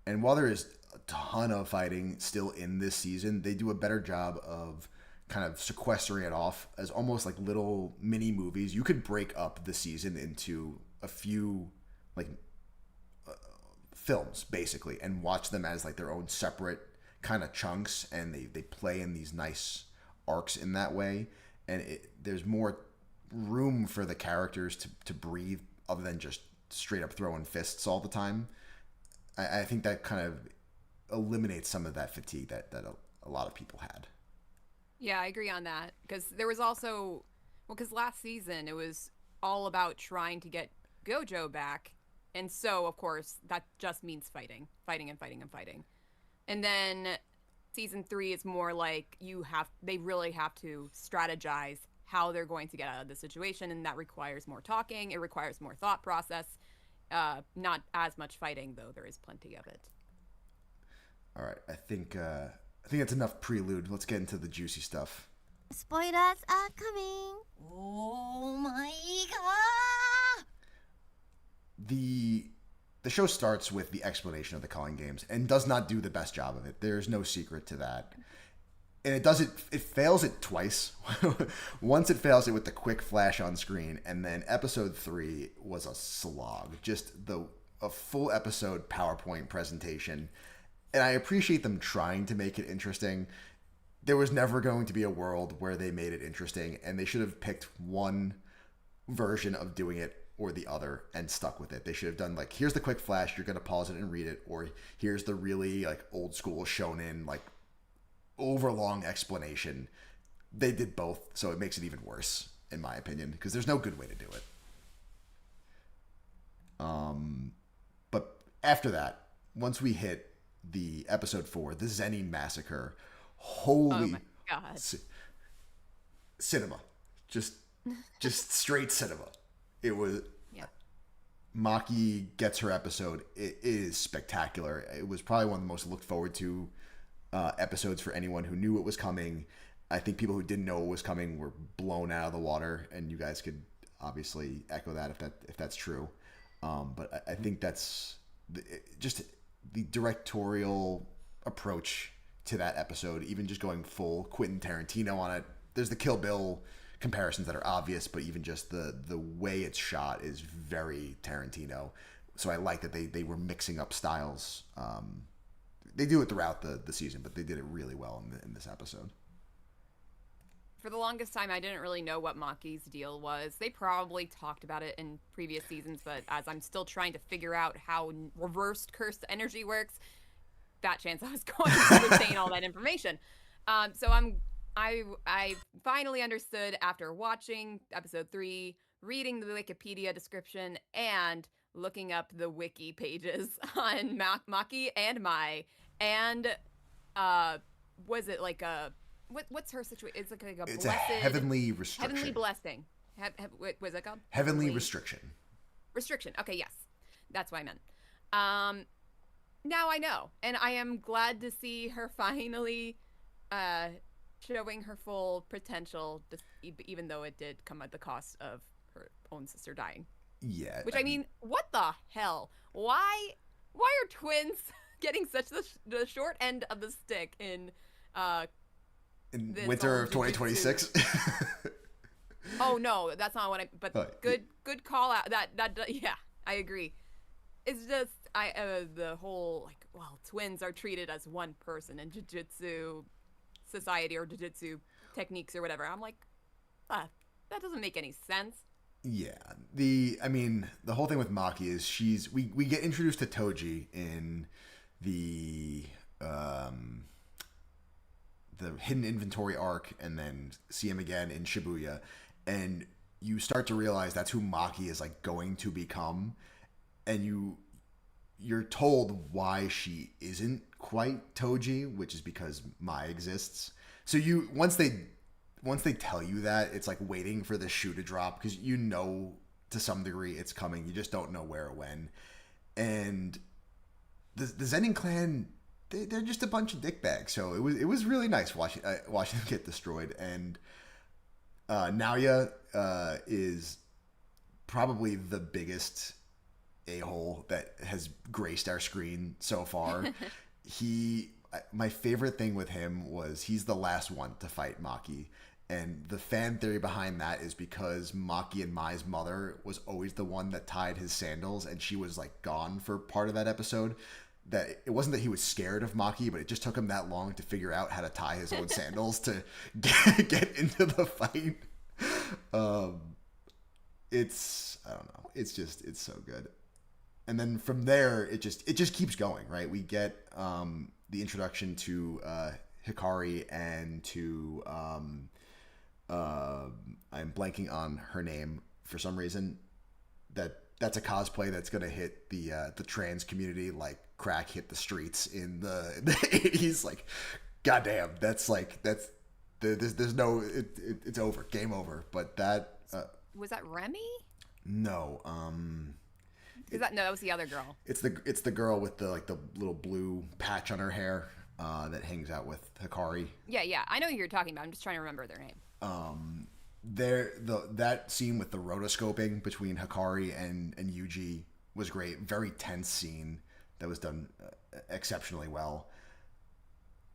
And while there is a ton of fighting still in this season, they do a better job of kind of sequestering it off as almost like little mini movies. You could break up the season into a few like films basically and watch them as like their own separate kind of chunks, and they play in these nice arcs in that way, and there's more room for the characters to breathe other than just straight up throwing fists all the time. I think that kind of eliminates some of that fatigue that a lot of people had. Yeah, I agree on that, because there was also, well, because last season it was all about trying to get Gojo back, and so of course that just means fighting. And then season 3 is more like they really have to strategize how they're going to get out of the situation, and that requires more talking. It requires more thought process. Not as much fighting, though there is plenty of it. All right, I think that's enough prelude. Let's get into the juicy stuff. Spoilers are coming. Oh my god! The show starts with the explanation of the calling games and does not do the best job of it. There's no secret to that. And it fails it twice. Once it fails it with the quick flash on screen, and then episode 3 was a slog. Just a full episode PowerPoint presentation. And I appreciate them trying to make it interesting. There was never going to be a world where they made it interesting, and they should have picked one version of doing it or the other and stuck with it. They should have done like, here's the quick flash, you're going to pause it and read it, or here's the really like old school shonen like overlong explanation. They did both, so it makes it even worse in my opinion, because there's no good way to do it. But after that, once we hit the episode 4, the Zenin massacre, holy oh my god, cinema, just straight cinema. It was, yeah. Maki gets her episode. It is spectacular. It was probably one of the most looked forward to episodes for anyone who knew it was coming. I think people who didn't know it was coming were blown out of the water, and you guys could obviously echo that if that's true. But I think that's just the directorial approach to that episode, even just going full Quentin Tarantino on it. There's the Kill Bill comparisons that are obvious, but even just the way it's shot is very Tarantino. So I like that they were mixing up styles. They do it throughout the season, but they did it really well in this episode. For the longest time, I didn't really know what Maki's deal was. They probably talked about it in previous seasons, but as I'm still trying to figure out how reversed cursed energy works, fat chance I was going to retain all that information. So I finally understood after watching episode 3, reading the Wikipedia description, and looking up the wiki pages on Maki and Mai, and was it like a what's her situation? It's like a it's blessed, a heavenly restriction. heavenly blessing. What was it called? Heavenly restriction. Restriction. Okay, yes, that's what I meant. Now I know, and I am glad to see her finally showing her full potential, even though it did come at the cost of her own sister dying. Yeah. Which I mean, what the hell? Why are twins getting such the short end of the stick in winter of 2026? Oh no, that's not what I. But good call out. That yeah, I agree. It's just the whole twins are treated as one person in Jujutsu society or Jujutsu techniques or whatever. I'm like, that doesn't make any sense. Yeah, the whole thing with Maki is we get introduced to Toji in the hidden inventory arc, and then see him again in Shibuya, and you start to realize that's who Maki is like going to become, and you're told why she isn't quite Toji, which is because Mai exists. So once they tell you that, it's like waiting for the shoe to drop, because you know to some degree it's coming. You just don't know where or when. And the Zenin clan, they're just a bunch of dickbags. So it was really nice watching them get destroyed. And Naoya is probably the biggest a-hole that has graced our screen so far. My favorite thing with him was he's the last one to fight Maki. And the fan theory behind that is because Maki and Mai's mother was always the one that tied his sandals, and she was like gone for part of that episode. That it wasn't that he was scared of Maki, but it just took him that long to figure out how to tie his own sandals to get into the fight. It's I don't know. It's so good. And then from there, it just keeps going, right? We get the introduction to Hikari and to I'm blanking on her name for some reason. That's a cosplay that's gonna hit the trans community like crack hit the streets in the 80s. Like, goddamn, there's no it's over, game over. But that was that Remy? No, that was the other girl. It's the girl with the little blue patch on her hair that hangs out with Hikari. Yeah, I know who you're talking about. I'm just trying to remember their name. That scene with the rotoscoping between Hikari and Yuji was great. Very tense scene that was done exceptionally well.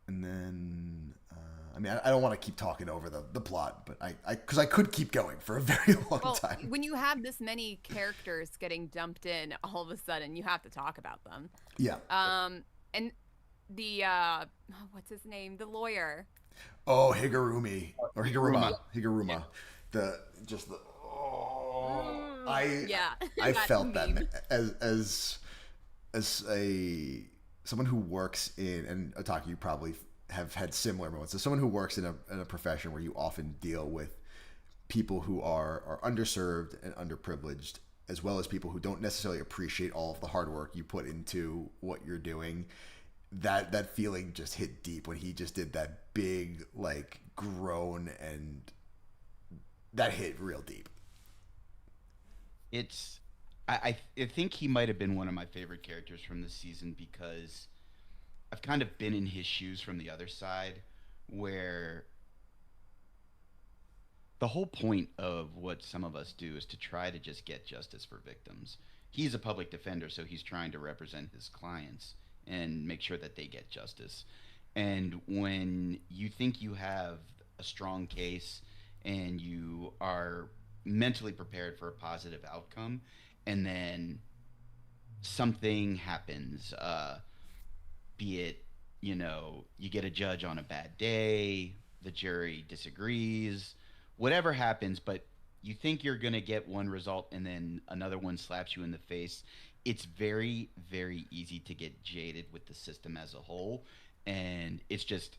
And then I don't want to keep talking over the plot, but because I could keep going for a very long time. When you have this many characters getting dumped in all of a sudden, you have to talk about them. Yeah. And the what's his name? The lawyer. Oh, Higuruma. Yeah. I felt that as someone who works in, and Otaki, you probably have had similar moments. As someone who works in a profession where you often deal with people who are underserved and underprivileged, as well as people who don't necessarily appreciate all of the hard work you put into what you're doing. That feeling just hit deep when he just did that big like groan, and that hit real deep. I think he might have been one of my favorite characters from this season, because I've kind of been in his shoes from the other side, where the whole point of what some of us do is to try to just get justice for victims. He's a public defender, so he's trying to represent his clients and make sure that they get justice. And when you think you have a strong case and you are mentally prepared for a positive outcome, and then something happens, be it, you get a judge on a bad day, the jury disagrees, whatever happens, but you think you're going to get one result and then another one slaps you in the face. It's very, very easy to get jaded with the system as a whole. And it's just,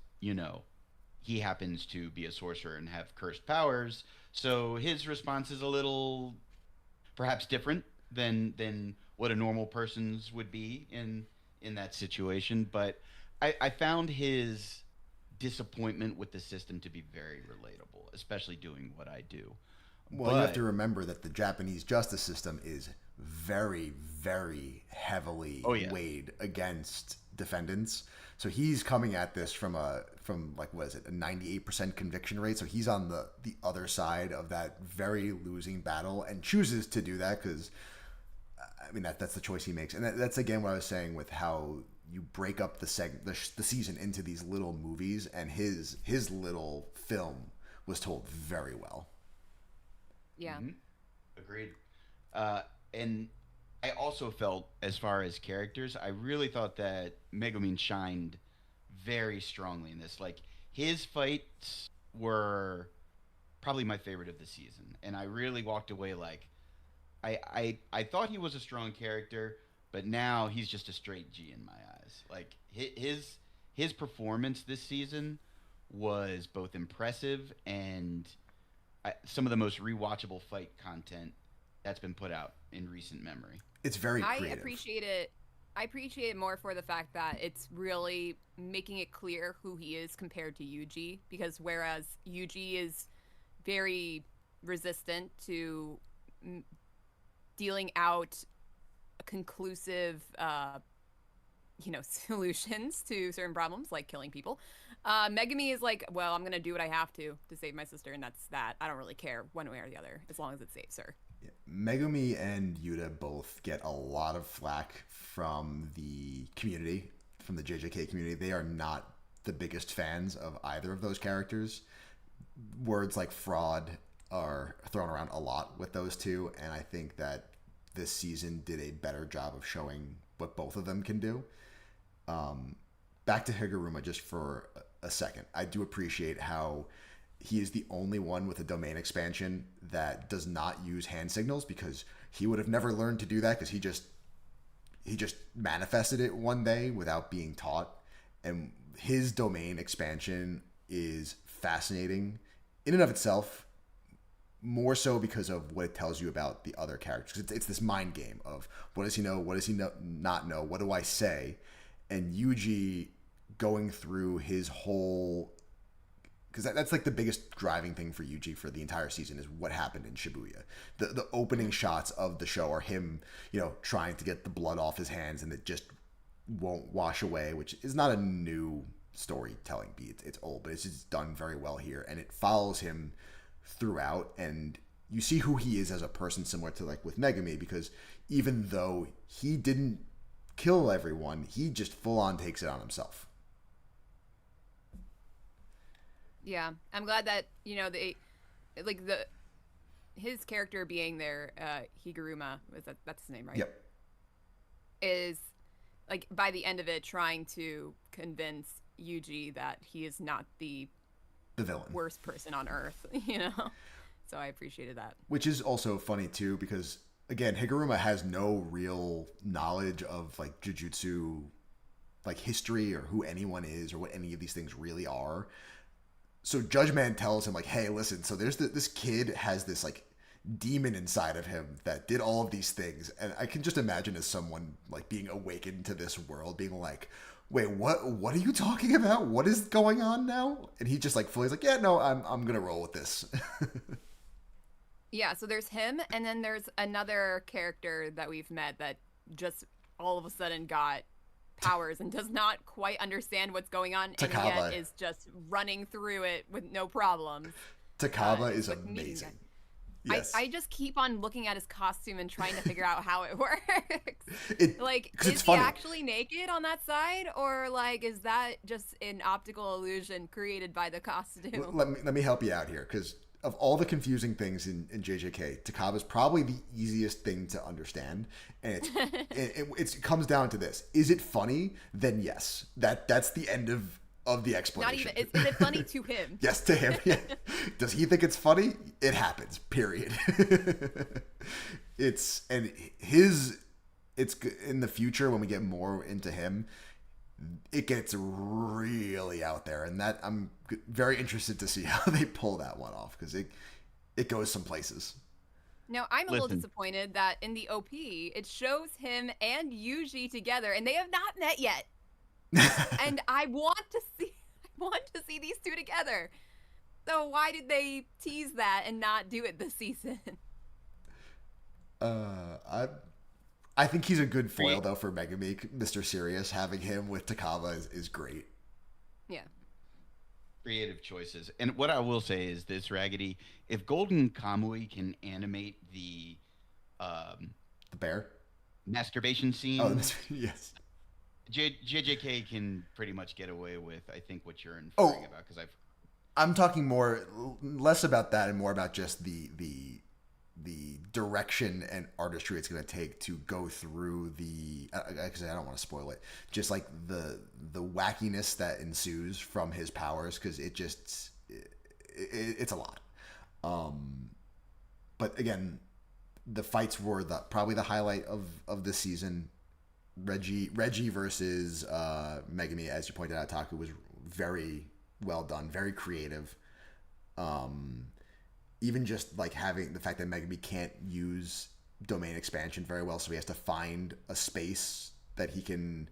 he happens to be a sorcerer and have cursed powers. So his response is a little perhaps different than what a normal person's would be in that situation. But I found his disappointment with the system to be very relatable, especially doing what I do. Well, you have to remember that the Japanese justice system is very, very heavily weighed against defendants. So he's coming at this from like, what is it, a 98% conviction rate. So he's on the other side of that very losing battle, and chooses to do that because, that's the choice he makes. And that's again what I was saying with how you break up the season into these little movies, and his little film was told very well. Yeah. Mm-hmm. Agreed. And I also felt, as far as characters, I really thought that Megumin shined very strongly in this. Like, his fights were probably my favorite of the season, and I really walked away like I thought he was a strong character, but now he's just a straight G in my eyes. Like his performance this season was both impressive and some of the most rewatchable fight content that's been put out in recent memory. It's very I creative. appreciate it. I appreciate it more for the fact that it's really making it clear who he is compared to Yuji, because whereas Yuji is very resistant to dealing out conclusive, solutions to certain problems like killing people. Megami is like, well, I'm gonna do what I have to save my sister, and that's that. I don't really care one way or the other as long as it saves her. Yeah. Megumi and Yuta both get a lot of flack from the community, from the JJK community. They are not the biggest fans of either of those characters. Words like fraud are thrown around a lot with those two, and I think that this season did a better job of showing what both of them can do. Back to Higuruma just for a second. I do appreciate how he is the only one with a domain expansion that does not use hand signals, because he would have never learned to do that because he just manifested it one day without being taught. And his domain expansion is fascinating in and of itself, more so because of what it tells you about the other characters. It's this mind game of what does he know, what does he not know, what do I say? And Yuji going through his whole... Because that's like the biggest driving thing for Yuji for the entire season is what happened in Shibuya. The opening shots of the show are him, trying to get the blood off his hands, and it just won't wash away, which is not a new storytelling beat. It's old, but it's just done very well here, and it follows him throughout, and you see who he is as a person, similar to like with Megami, because even though he didn't kill everyone, he just full on takes it on himself. Yeah, I'm glad that they like his character being there, Higuruma, that's his name, right? Yep. Is like by the end of it trying to convince Yuji that he is not the villain, worst person on earth, So I appreciated that. Which is also funny too, because again, Higuruma has no real knowledge of like Jujutsu, like history or who anyone is or what any of these things really are. So Judge Man tells him like, hey, listen, so there's this kid has this like demon inside of him that did all of these things. And I can just imagine as someone like being awakened to this world being like, wait, what are you talking about? What is going on now? And he just like fully is like, yeah, no, I'm going to roll with this. Yeah, so there's him, and then there's another character that we've met that just all of a sudden got powers and does not quite understand what's going on, Takaba. And yet is just running through it with no problems. Takaba is amazing. Yes. I just keep on looking at his costume and trying to figure out how it works. Is he actually naked on that side, or like is that just an optical illusion created by the costume? Let me help you out here, because of all the confusing things in JJK, Takaba is probably the easiest thing to understand, and it comes down to this: is it funny? Then yes, that's the end of the explanation. Not even is it funny to him? Yes, to him. Yeah. Does he think it's funny? It happens. Period. It's in the future when we get more into him, it gets really out there, and that I'm very interested to see how they pull that one off, because it goes some places. Now, I'm a little disappointed that in the OP it shows him and Yuji together, and they have not met yet. And I want to see these two together. So why did they tease that and not do it this season? I think he's a good foil though for Megami. Mr. Sirius, having him with Takaba is great. Yeah. Creative choices. And what I will say is this, Raggedy, if Golden Kamui can animate the bear masturbation scene. Oh, yes. JJK can pretty much get away with, I think, what you're inferring about, because I'm talking less about that and more about just the the direction and artistry it's going to take to go through the, because I don't want to spoil it, just like the wackiness that ensues from his powers, because it's a lot. But again, the fights were probably the highlight of this season. Reggie versus Megami, as you pointed out, Taku, was very well done, very creative. Even just like having the fact that Megami can't use domain expansion very well, so he has to find a space that he can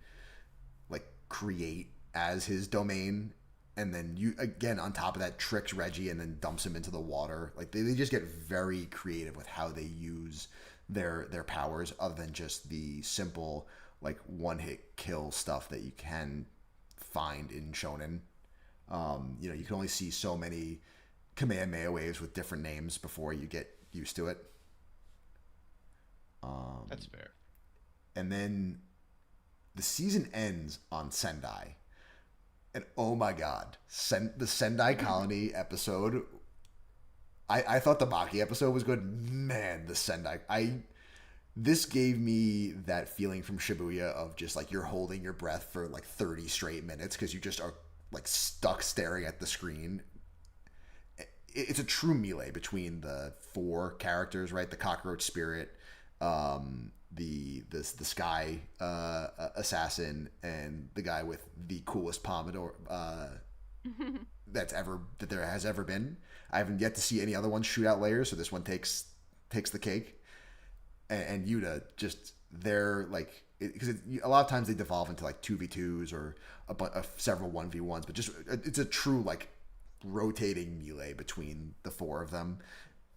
like create as his domain, and then you again on top of that tricks Reggie and then dumps him into the water. Like they just get very creative with how they use their powers, other than just the simple like one-hit kill stuff that you can find in shonen. You can only see so many Kamehameha waves with different names before you get used to it. That's fair. And then the season ends on Sendai. And oh my god, the Sendai Colony episode, I thought the Maki episode was good. Man, the Sendai... This gave me that feeling from Shibuya of just like you're holding your breath for like 30 straight minutes because you just are like stuck staring at the screen. It's a true melee between the four characters, right? The cockroach spirit, the sky assassin, and the guy with the coolest pompadour that there has ever been. I haven't yet to see any other ones shoot out layers, so this one takes the cake. And Yuta, just they're like, because a lot of times they devolve into like 2v2s or several 1v1s, but just it's a true like rotating melee between the four of them,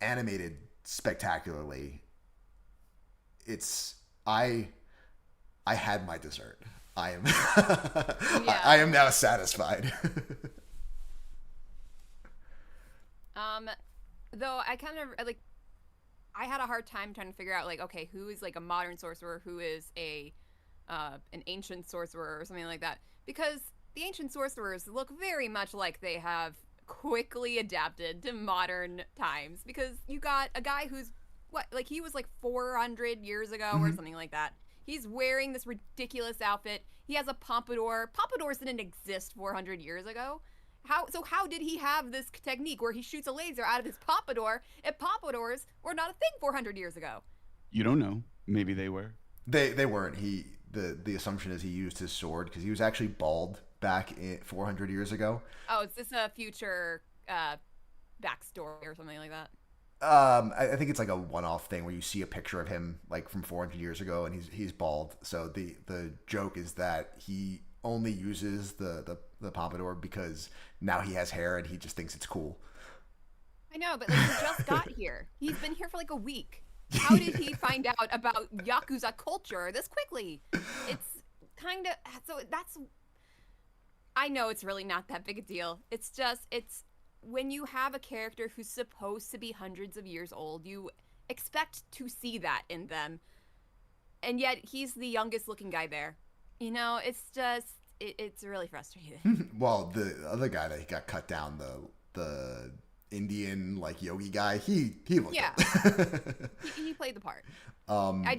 animated spectacularly. I had my dessert. I am Yeah. I am now satisfied. Though I kind of like, I had a hard time trying to figure out like, okay, who is like a modern sorcerer, who is an ancient sorcerer or something like that, because the ancient sorcerers look very much like they have quickly adapted to modern times, because you got a guy who's he was like 400 years ago or something like that. He's wearing this ridiculous outfit. He has a pompadour. Pompadours didn't exist 400 years ago. How did he have this technique where he shoots a laser out of his pompadour if pompadours were not a thing 400 years ago? You don't know. Maybe they were. They weren't. The assumption is he used his sword because he was actually bald back 400 years ago. Oh, is this a future backstory or something like that? I think it's like a one-off thing where you see a picture of him like from 400 years ago and he's bald. So the joke is that he only uses the pompadour because now he has hair and he just thinks it's cool. I know, but like, he just got here. He's been here for like a week. How did he find out about Yakuza culture this quickly? It's kind of, so that's, I know it's really not that big a deal. It's when you have a character who's supposed to be hundreds of years old, you expect to see that in them. And yet he's the youngest looking guy there. You know, it's just, it's really frustrating. Well, the other guy that got cut down, the Indian like yogi guy, he looked he played the part. So I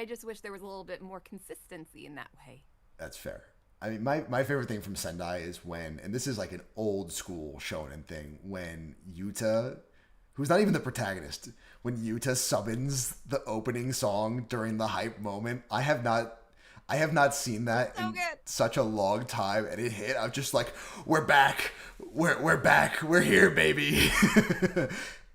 just wish there was a little bit more consistency in that way. That's fair. I mean, my favorite thing from Sendai is when, and this is like an old school shonen thing, when Yuta, who's not even the protagonist, when Yuta summons the opening song during the hype moment. I have not seen that in such a long time, and it hit. I'm just like, we're back. We're back. We're here, baby.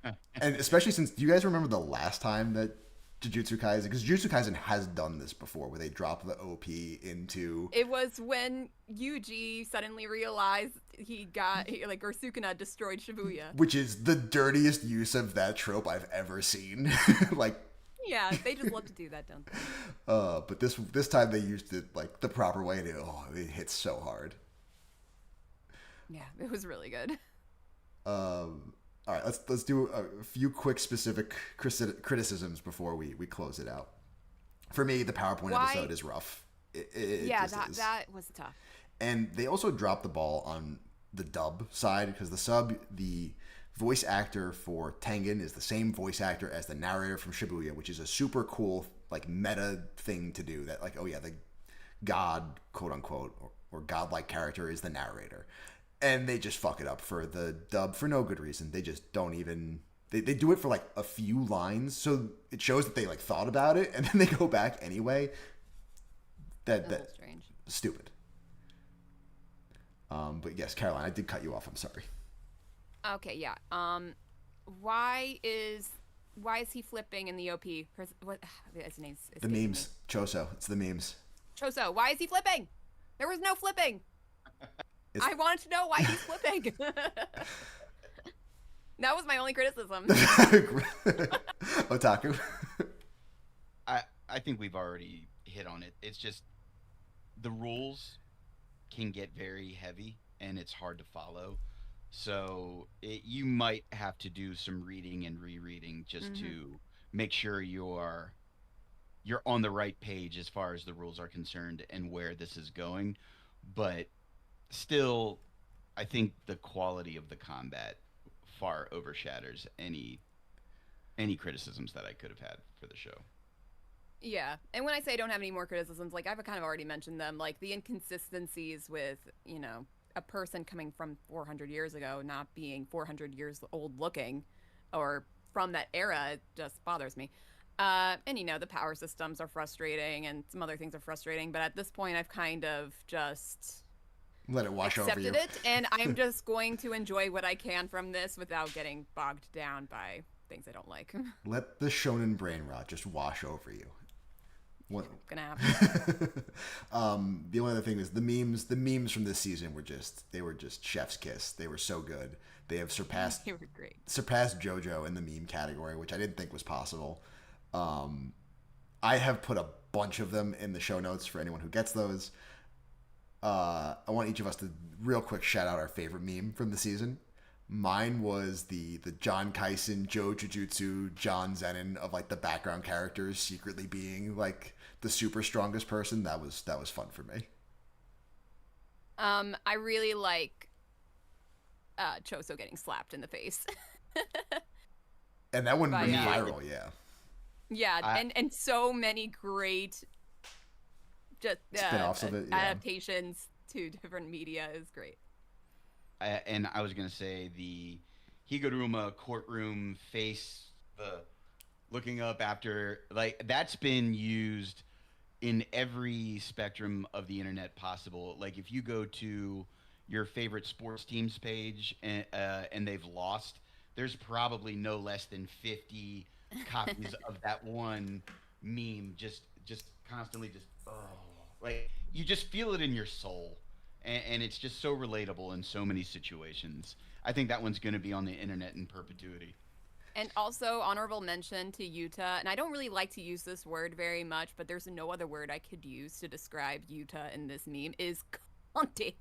And especially since, do you guys remember the last time that Jujutsu Kaisen, because Jujutsu Kaisen has done this before, where they drop the OP into... It was when Yuji suddenly realized or Sukuna destroyed Shibuya. Which is the dirtiest use of that trope I've ever seen. Like... Yeah, they just love to do that, don't they? But this time they used it like the proper way, and it hits so hard. Yeah, it was really good. All right, let's do a few quick specific criticisms before we close it out. For me, the PowerPoint episode is rough. That was tough. And they also dropped the ball on the dub side, because the voice actor for Tengen is the same voice actor as the narrator from Shibuya, which is a super cool like meta thing to do. That like, oh yeah, the god, quote unquote, or godlike character is the narrator, and they just fuck it up for the dub for no good reason. They just don't even. They do it for like a few lines, so it shows that they like thought about it, and then they go back anyway. That's strange. Stupid. But yes, Caroline, I did cut you off. I'm sorry. Okay, yeah. Why is he flipping in the OP? What his name's the memes, Choso. It's the memes. Choso, why is he flipping? There was no flipping. I wanted to know why he's flipping. That was my only criticism. Otaku. I think we've already hit on it. It's just the rules can get very heavy and it's hard to follow. So you might have to do some reading and rereading just to make sure you're on the right page as far as the rules are concerned and where this is going. But still, I think the quality of the combat far overshadows any criticisms that I could have had for the show. Yeah, and when I say I don't have any more criticisms, like I've kind of already mentioned them, like the inconsistencies with, you know, a person coming from 400 years ago not being 400 years old looking, or from that era, it just bothers me. And, you know, the power systems are frustrating and some other things are frustrating, but at this point I've kind of just let it wash over you. Accepted it, and I'm just going to enjoy what I can from this without getting bogged down by things I don't like. Let the shonen brain rot just wash over you. What? Gonna happen. The only other thing is the memes from this season were just chef's kiss. They were so good. They have surpassed They were great. Surpassed JoJo in the meme category, which I didn't think was possible. I have put a bunch of them in the show notes for anyone who gets those. I want each of us to real quick shout out our favorite meme from the season. Mine was the John Kaisen, Joe Jujutsu, John Zenon of like the background characters secretly being like the super strongest person. That was fun for me. I really like Choso getting slapped in the face. And that one went viral, yeah. Yeah, and so many great just spin-offs of it, yeah. Adaptations to different media is great. And I was going to say the Higuruma courtroom face, the looking up after, like, that's been used in every spectrum of the internet possible. Like, if you go to your favorite sports teams page and they've lost, there's probably no less than 50 copies of that one meme just constantly just, like, you just feel it in your soul. And it's just so relatable in so many situations. I think that one's going to be on the internet in perpetuity. And also, honorable mention to Yuta, and I don't really like to use this word very much, but there's no other word I could use to describe Yuta in this meme, is Conte.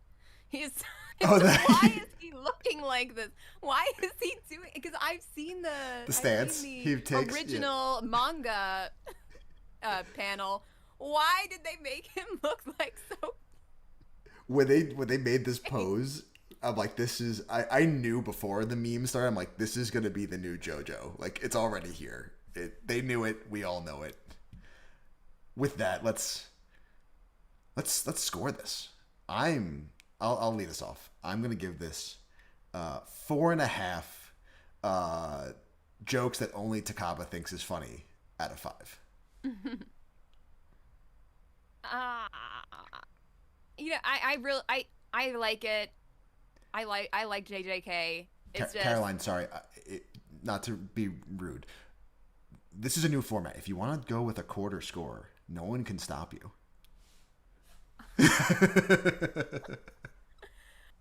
Why is he looking like this? Why is he doing? Because I've seen the stance he takes, original manga panel. Why did they make him look like so? When they made this pose, I'm like, this is. I knew before the meme started. I'm like, this is gonna be the new JoJo. Like, it's already here. They knew it. We all know it. With that, let's score this. I'll lead us off. I'm gonna give this 4.5 jokes that only Takaba thinks is funny out of 5. You know, I like it. I like JJK. It's just... Caroline, sorry, not to be rude. This is a new format. If you want to go with a quarter score, no one can stop you.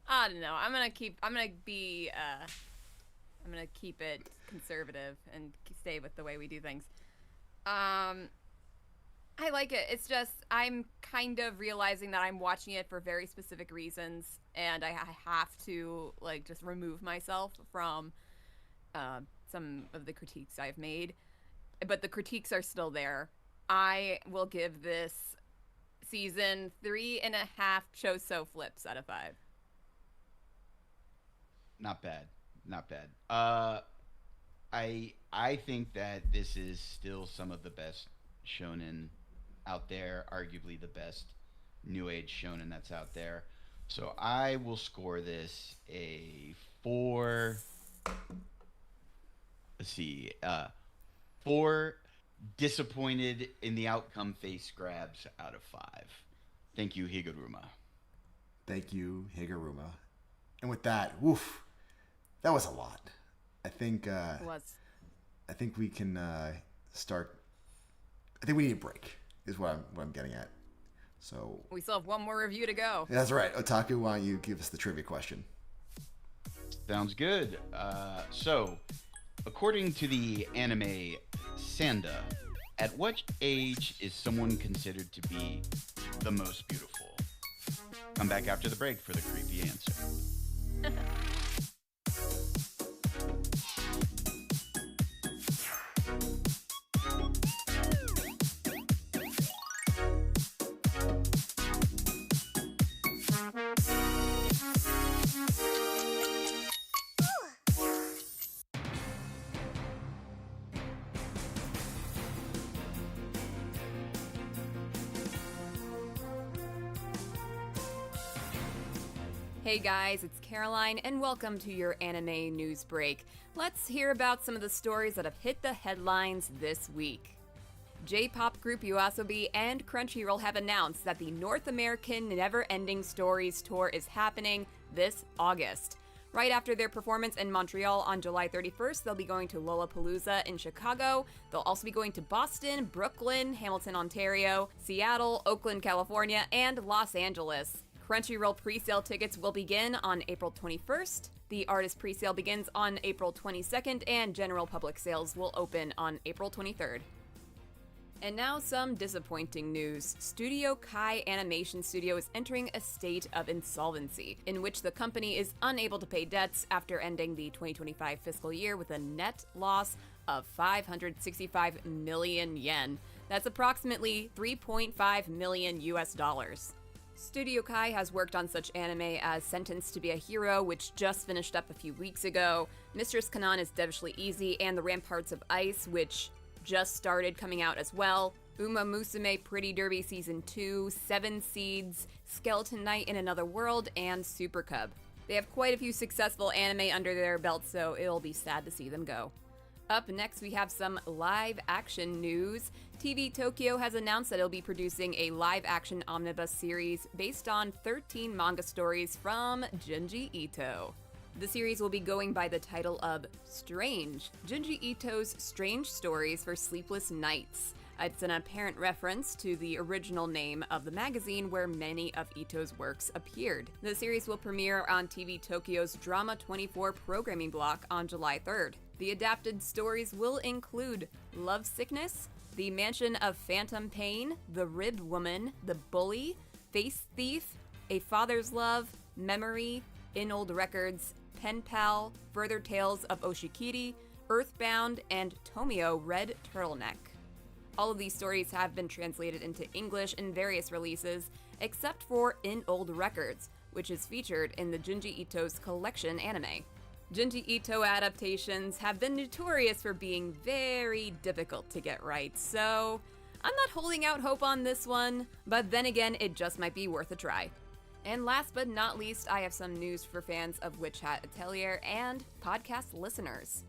I don't know. I'm gonna keep it conservative and stay with the way we do things. I like it. It's just I'm kind of realizing that I'm watching it for very specific reasons, and I have to like just remove myself from some of the critiques I've made. But the critiques are still there. I will give this season 3.5 Choso flips out of 5. Not bad. not bad. I think that this is still some of the best shonen out there, arguably the best new age shonen that's out there. So I will score this a 4. Let's see. 4 disappointed in the outcome face grabs out of 5. Thank you, Higuruma. Thank you, Higuruma. And with that, woof, that was a lot. I think It was. I think we can start. I think we need a break. Is what I'm getting at. So We still have one more review to go. that's right. Otaku, why don't you give us the trivia question? Sounds good. So, according to the anime Sanda, at what age is someone considered to be the most beautiful? Come back after the break for the creepy answer. Hey guys, it's Caroline, and welcome to your anime news break. Let's hear about some of the stories that have hit the headlines this week. J-pop group YOASOBI and Crunchyroll have announced that the North American Never Ending Stories tour is happening this August. Right after their performance in Montreal on July 31st, they'll be going to Lollapalooza in Chicago. They'll also be going to Boston, Brooklyn, Hamilton, Ontario, Seattle, Oakland, California, and Los Angeles. Crunchyroll pre-sale tickets will begin on April 21st. The artist pre-sale begins on April 22nd, and general public sales will open on April 23rd. And now some disappointing news. Studio Kai Animation Studio is entering a state of insolvency, in which the company is unable to pay debts after ending the 2025 fiscal year with a net loss of 565 million yen. That's approximately 3.5 million US dollars. Studio Kai has worked on such anime as Sentenced to be a Hero, which just finished up a few weeks ago, Mistress Kanan is Devilishly Easy, and The Ramparts of Ice, which just started coming out as well, Uma Musume Pretty Derby Season 2, Seven Seeds, Skeleton Knight in Another World, and Super Cub. They have quite a few successful anime under their belt, so it'll be sad to see them go. Up next, we have some live-action news. TV Tokyo has announced that it'll be producing a live-action omnibus series based on 13 manga stories from Junji Ito. The series will be going by the title of Strange, Junji Ito's Strange Stories for Sleepless Nights. It's an apparent reference to the original name of the magazine where many of Ito's works appeared. The series will premiere on TV Tokyo's Drama 24 programming block on July 3rd. The adapted stories will include Love Sickness, The Mansion of Phantom Pain, The Rib Woman, The Bully, Face Thief, A Father's Love, Memory, In Old Records, Pen Pal, Further Tales of Oshikiri, Earthbound, and Tomio Red Turtleneck. All of these stories have been translated into English in various releases, except for In Old Records, which is featured in the Junji Ito's collection anime. Junji Ito adaptations have been notorious for being very difficult to get right, so I'm not holding out hope on this one, but then again, it just might be worth a try. And last but not least, I have some news for fans of Witch Hat Atelier and podcast listeners.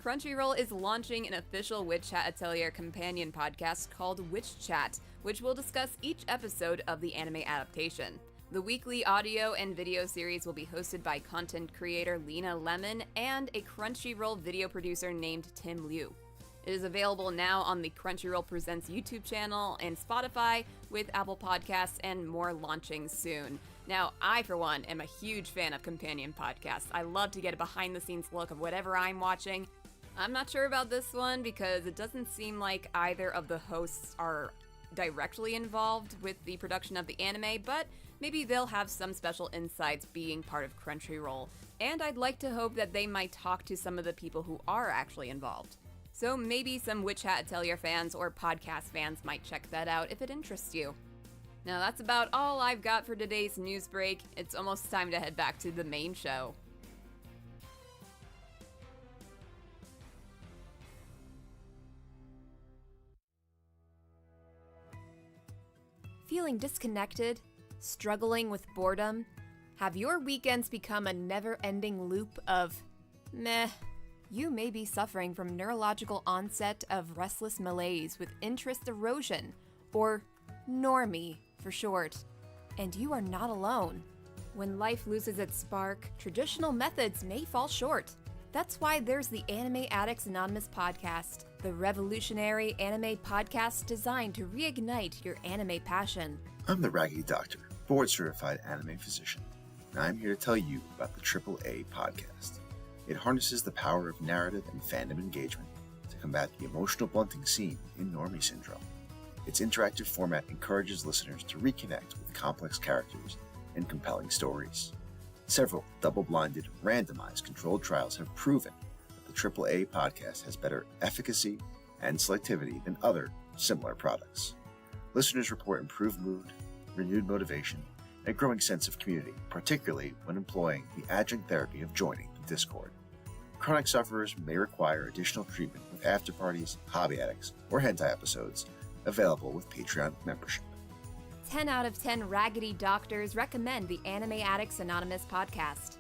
Crunchyroll is launching an official Witch Hat Atelier companion podcast called Witch Chat, which will discuss each episode of the anime adaptation. The weekly audio and video series will be hosted by content creator Lena Lemon and a Crunchyroll video producer named Tim Liu. It is available now on the Crunchyroll Presents YouTube channel and Spotify, with Apple Podcasts and more launching soon. Now, I, for one, am a huge fan of companion podcasts. I love to get a behind-the-scenes look of whatever I'm watching. I'm not sure about this one because it doesn't seem like either of the hosts are directly involved with the production of the anime, but maybe they'll have some special insights being part of Crunchyroll, and I'd like to hope that they might talk to some of the people who are actually involved. So maybe some Witch Hat Atelier fans or podcast fans might check that out if it interests you. Now that's about all I've got for today's news break. It's almost time to head back to the main show. Feeling disconnected? Struggling with boredom? Have your weekends become a never-ending loop of meh? You may be suffering from neurological onset of restless malaise with interest erosion, or normie for short. And you are not alone. When life loses its spark, traditional methods may fall short. That's why there's the Anime Addicts Anonymous Podcast, the revolutionary anime podcast designed to reignite your anime passion. I'm the Raggedy Doctor, board-certified anime physician, and I'm here to tell you about the AAA Podcast. It harnesses the power of narrative and fandom engagement to combat the emotional blunting seen in normie syndrome. Its interactive format encourages listeners to reconnect with complex characters and compelling stories. Several double-blinded, randomized controlled trials have proven that the AAA podcast has better efficacy and selectivity than other similar products. Listeners report improved mood, renewed motivation, and a growing sense of community, particularly when employing the adjunct therapy of joining the Discord. Chronic sufferers may require additional treatment with after-parties, hobby addicts, or hentai episodes available with Patreon membership. 10 out of 10 Raggedy Doctors recommend the Anime Addicts Anonymous Podcast.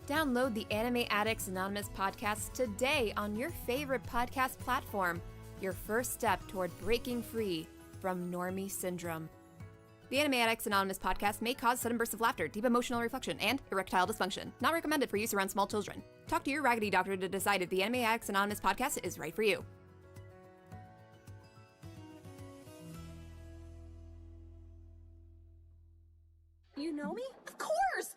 Download the Anime Addicts Anonymous Podcast today on your favorite podcast platform, your first step toward breaking free from normie syndrome. The Anime Addicts Anonymous Podcast may cause sudden bursts of laughter, deep emotional reflection, and erectile dysfunction. Not recommended for use around small children. Talk to your Raggedy Doctor to decide if the Anime Addicts Anonymous Podcast is right for you. You know me? Of course!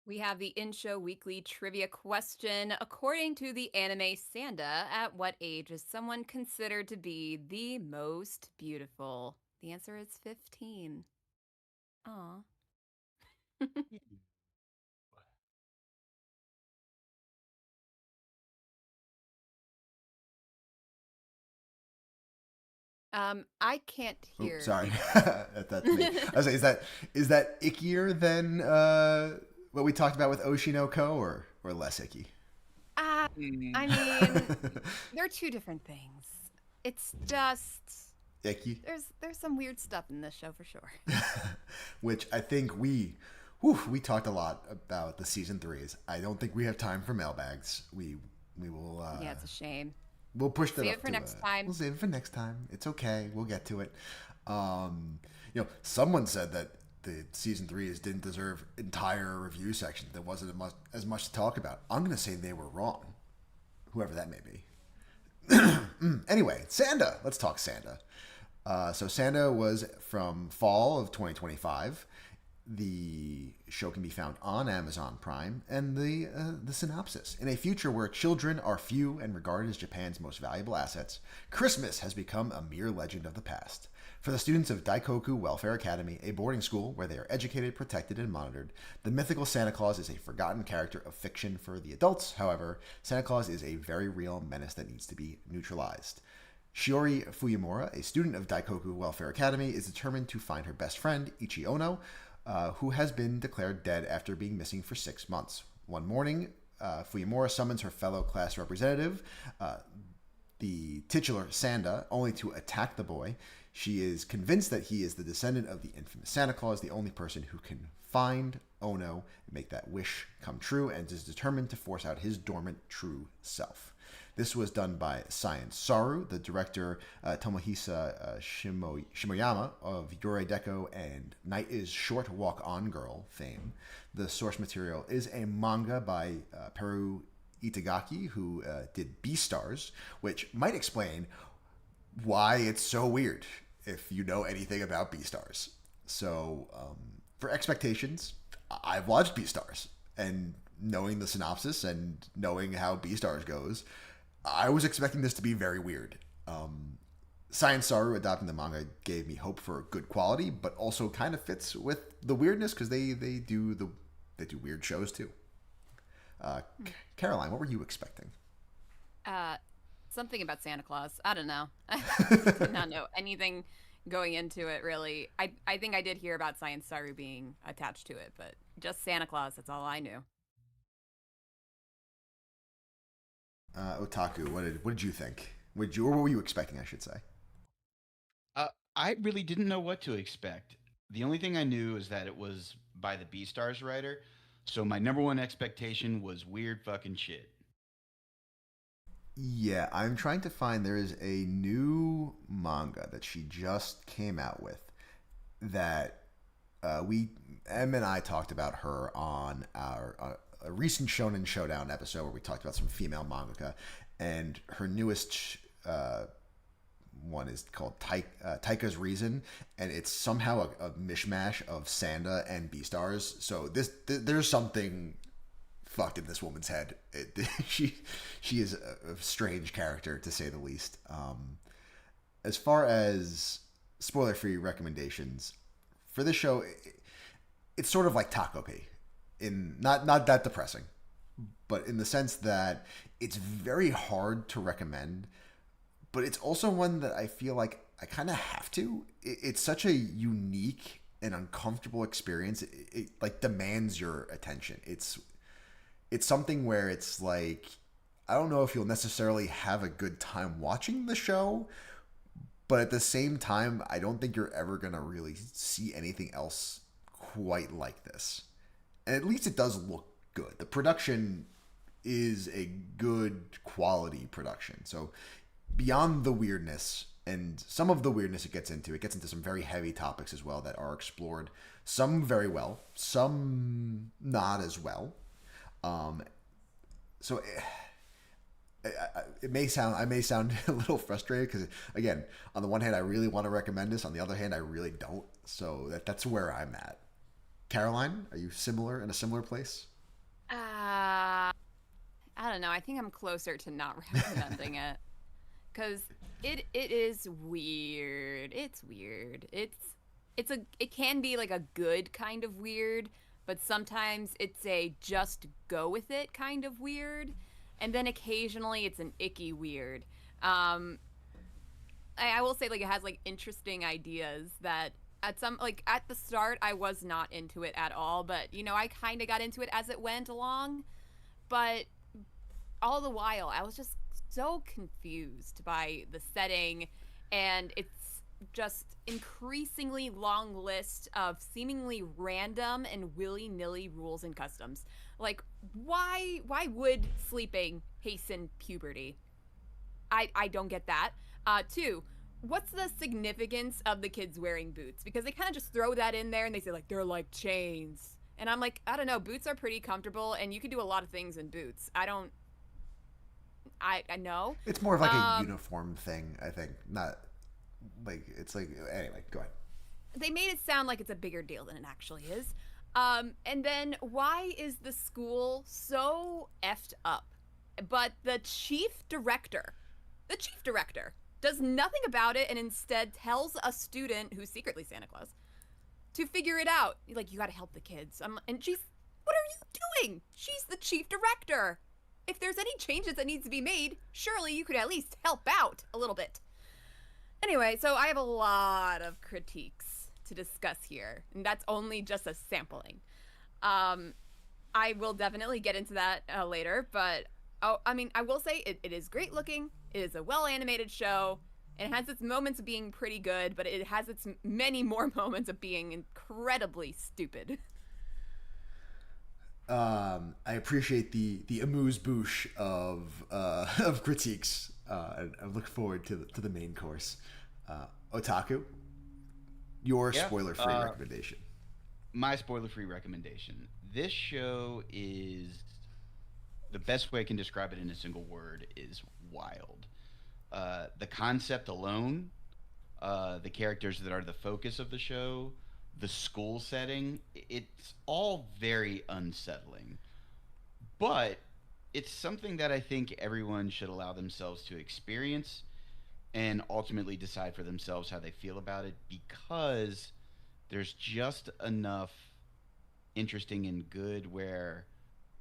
We have the in-show weekly trivia question. According to the anime Sanda, at what age is someone considered to be the most beautiful? The answer is 15. Aw. I can't hear. Oops, sorry. That's me. I was saying, is that ickier than what we talked about with Oshi no Ko, or less icky? I mean, they're two different things. It's just Icky? There's some weird stuff in this show for sure. Which I think we talked a lot about the season 3s. I don't think we have time for mailbags. We will. Yeah, it's a shame. We'll push that Save up it for to, next time. We'll save it for next time. It's okay. We'll get to it. Someone said that the season 3s didn't deserve entire review sections. There wasn't as much to talk about. I'm going to say they were wrong, whoever that may be. Anyway, Sanda. Let's talk Sanda. So Sanda was from fall of 2025. The show can be found on Amazon Prime, and the synopsis. In a future where children are few and regarded as Japan's most valuable assets, Christmas has become a mere legend of the past. For the students of Daikoku Welfare Academy, a boarding school where they are educated, protected, and monitored, the mythical Santa Claus is a forgotten character of fiction for the adults. However, Santa Claus is a very real menace that needs to be neutralized. Shiori Fuyamura, a student of Daikoku Welfare Academy, is determined to find her best friend, Ichi Ono, who has been declared dead after being missing for 6 months. One morning, Fuyamura summons her fellow class representative, the titular Sanda, only to attack the boy. She is convinced that he is the descendant of the infamous Santa Claus, the only person who can find Ono and make that wish come true, and is determined to force out his dormant true self. This was done by Science Saru, the director Tomohisa Shimoyama of Yurei Deko and Night is Short Walk On Girl fame. The source material is a manga by Peru Itagaki, who did Beastars, which might explain why it's so weird if you know anything about Beastars. So, for expectations, I've watched Beastars, and knowing the synopsis and knowing how Beastars goes, I was expecting this to be very weird. Science Saru adapting the manga gave me hope for good quality, but also kind of fits with the weirdness because they do weird shows too. Caroline, what were you expecting? Something about Santa Claus. I don't know. I did not know anything going into it, really. I think I did hear about Science Saru being attached to it, but just Santa Claus, that's all I knew. Otaku, what did you think? What were you expecting, I should say? I really didn't know what to expect. The only thing I knew is that it was by the Beastars writer, so my number one expectation was weird fucking shit. Yeah, I'm trying to find. There is a new manga that she just came out with that Em and I talked about her on our a recent Shonen Showdown episode where we talked about some female mangaka, and her newest one is called Taika's Reason, and it's somehow a mishmash of Sanda and Beastars. So there's something fucked in this woman's head. She is a strange character, to say the least. As far as spoiler-free recommendations for this show, it's sort of like Takopi, in not that depressing, but in the sense that it's very hard to recommend, but it's also one that I feel like I kind of have to. It's such a unique and uncomfortable experience. It like demands your attention. It's something where it's like, I don't know if you'll necessarily have a good time watching the show, but at the same time, I don't think you're ever going to really see anything else quite like this. And at least it does look good. The production is a good quality production. So beyond the weirdness, and some of the weirdness it gets into some very heavy topics as well that are explored. Some very well, some not as well. So I may sound a little frustrated because, again, on the one hand, I really want to recommend this. On the other hand, I really don't. So that's where I'm at. Caroline, are you in a similar place? I don't know. I think I'm closer to not recommending it because it is weird. It's weird. It can be like a good kind of weird, but sometimes it's a just go with it kind of weird, and then occasionally it's an icky weird. I will say, like, it has like interesting ideas that at the start I was not into it at all, but I kind of got into it as it went along. But all the while I was just so confused by the setting, and it's just increasingly long list of seemingly random and willy-nilly rules and customs. Like, why would sleeping hasten puberty? I don't get that. Two, what's the significance of the kids wearing boots? Because they kind of just throw that in there and they say, like, they're like chains. And I'm like, I don't know, boots are pretty comfortable and you can do a lot of things in boots. I know. It's more of like a uniform thing, I think. Not like, it's like, anyway, go ahead. They made it sound like it's a bigger deal than it actually is. And then why is the school so effed up? But the chief director does nothing about it and instead tells a student who's secretly Santa Claus to figure it out. Like, you got to help the kids. And she's, what are you doing? She's the chief director. If there's any changes that needs to be made, surely you could at least help out a little bit. Anyway, so I have a lot of critiques to discuss here, and that's only just a sampling. I will definitely get into that later, but I will say it is great looking. It is a well-animated show. It has its moments of being pretty good, but it has its many more moments of being incredibly stupid. I appreciate the amuse-bouche of critiques. I look forward to the main course. Otaku, your spoiler-free recommendation. My spoiler-free recommendation. This show is, the best way I can describe it in a single word is wild. The concept alone, the characters that are the focus of the show, the school setting, it's all very unsettling. But it's something that I think everyone should allow themselves to experience and ultimately decide for themselves how they feel about it, because there's just enough interesting and good where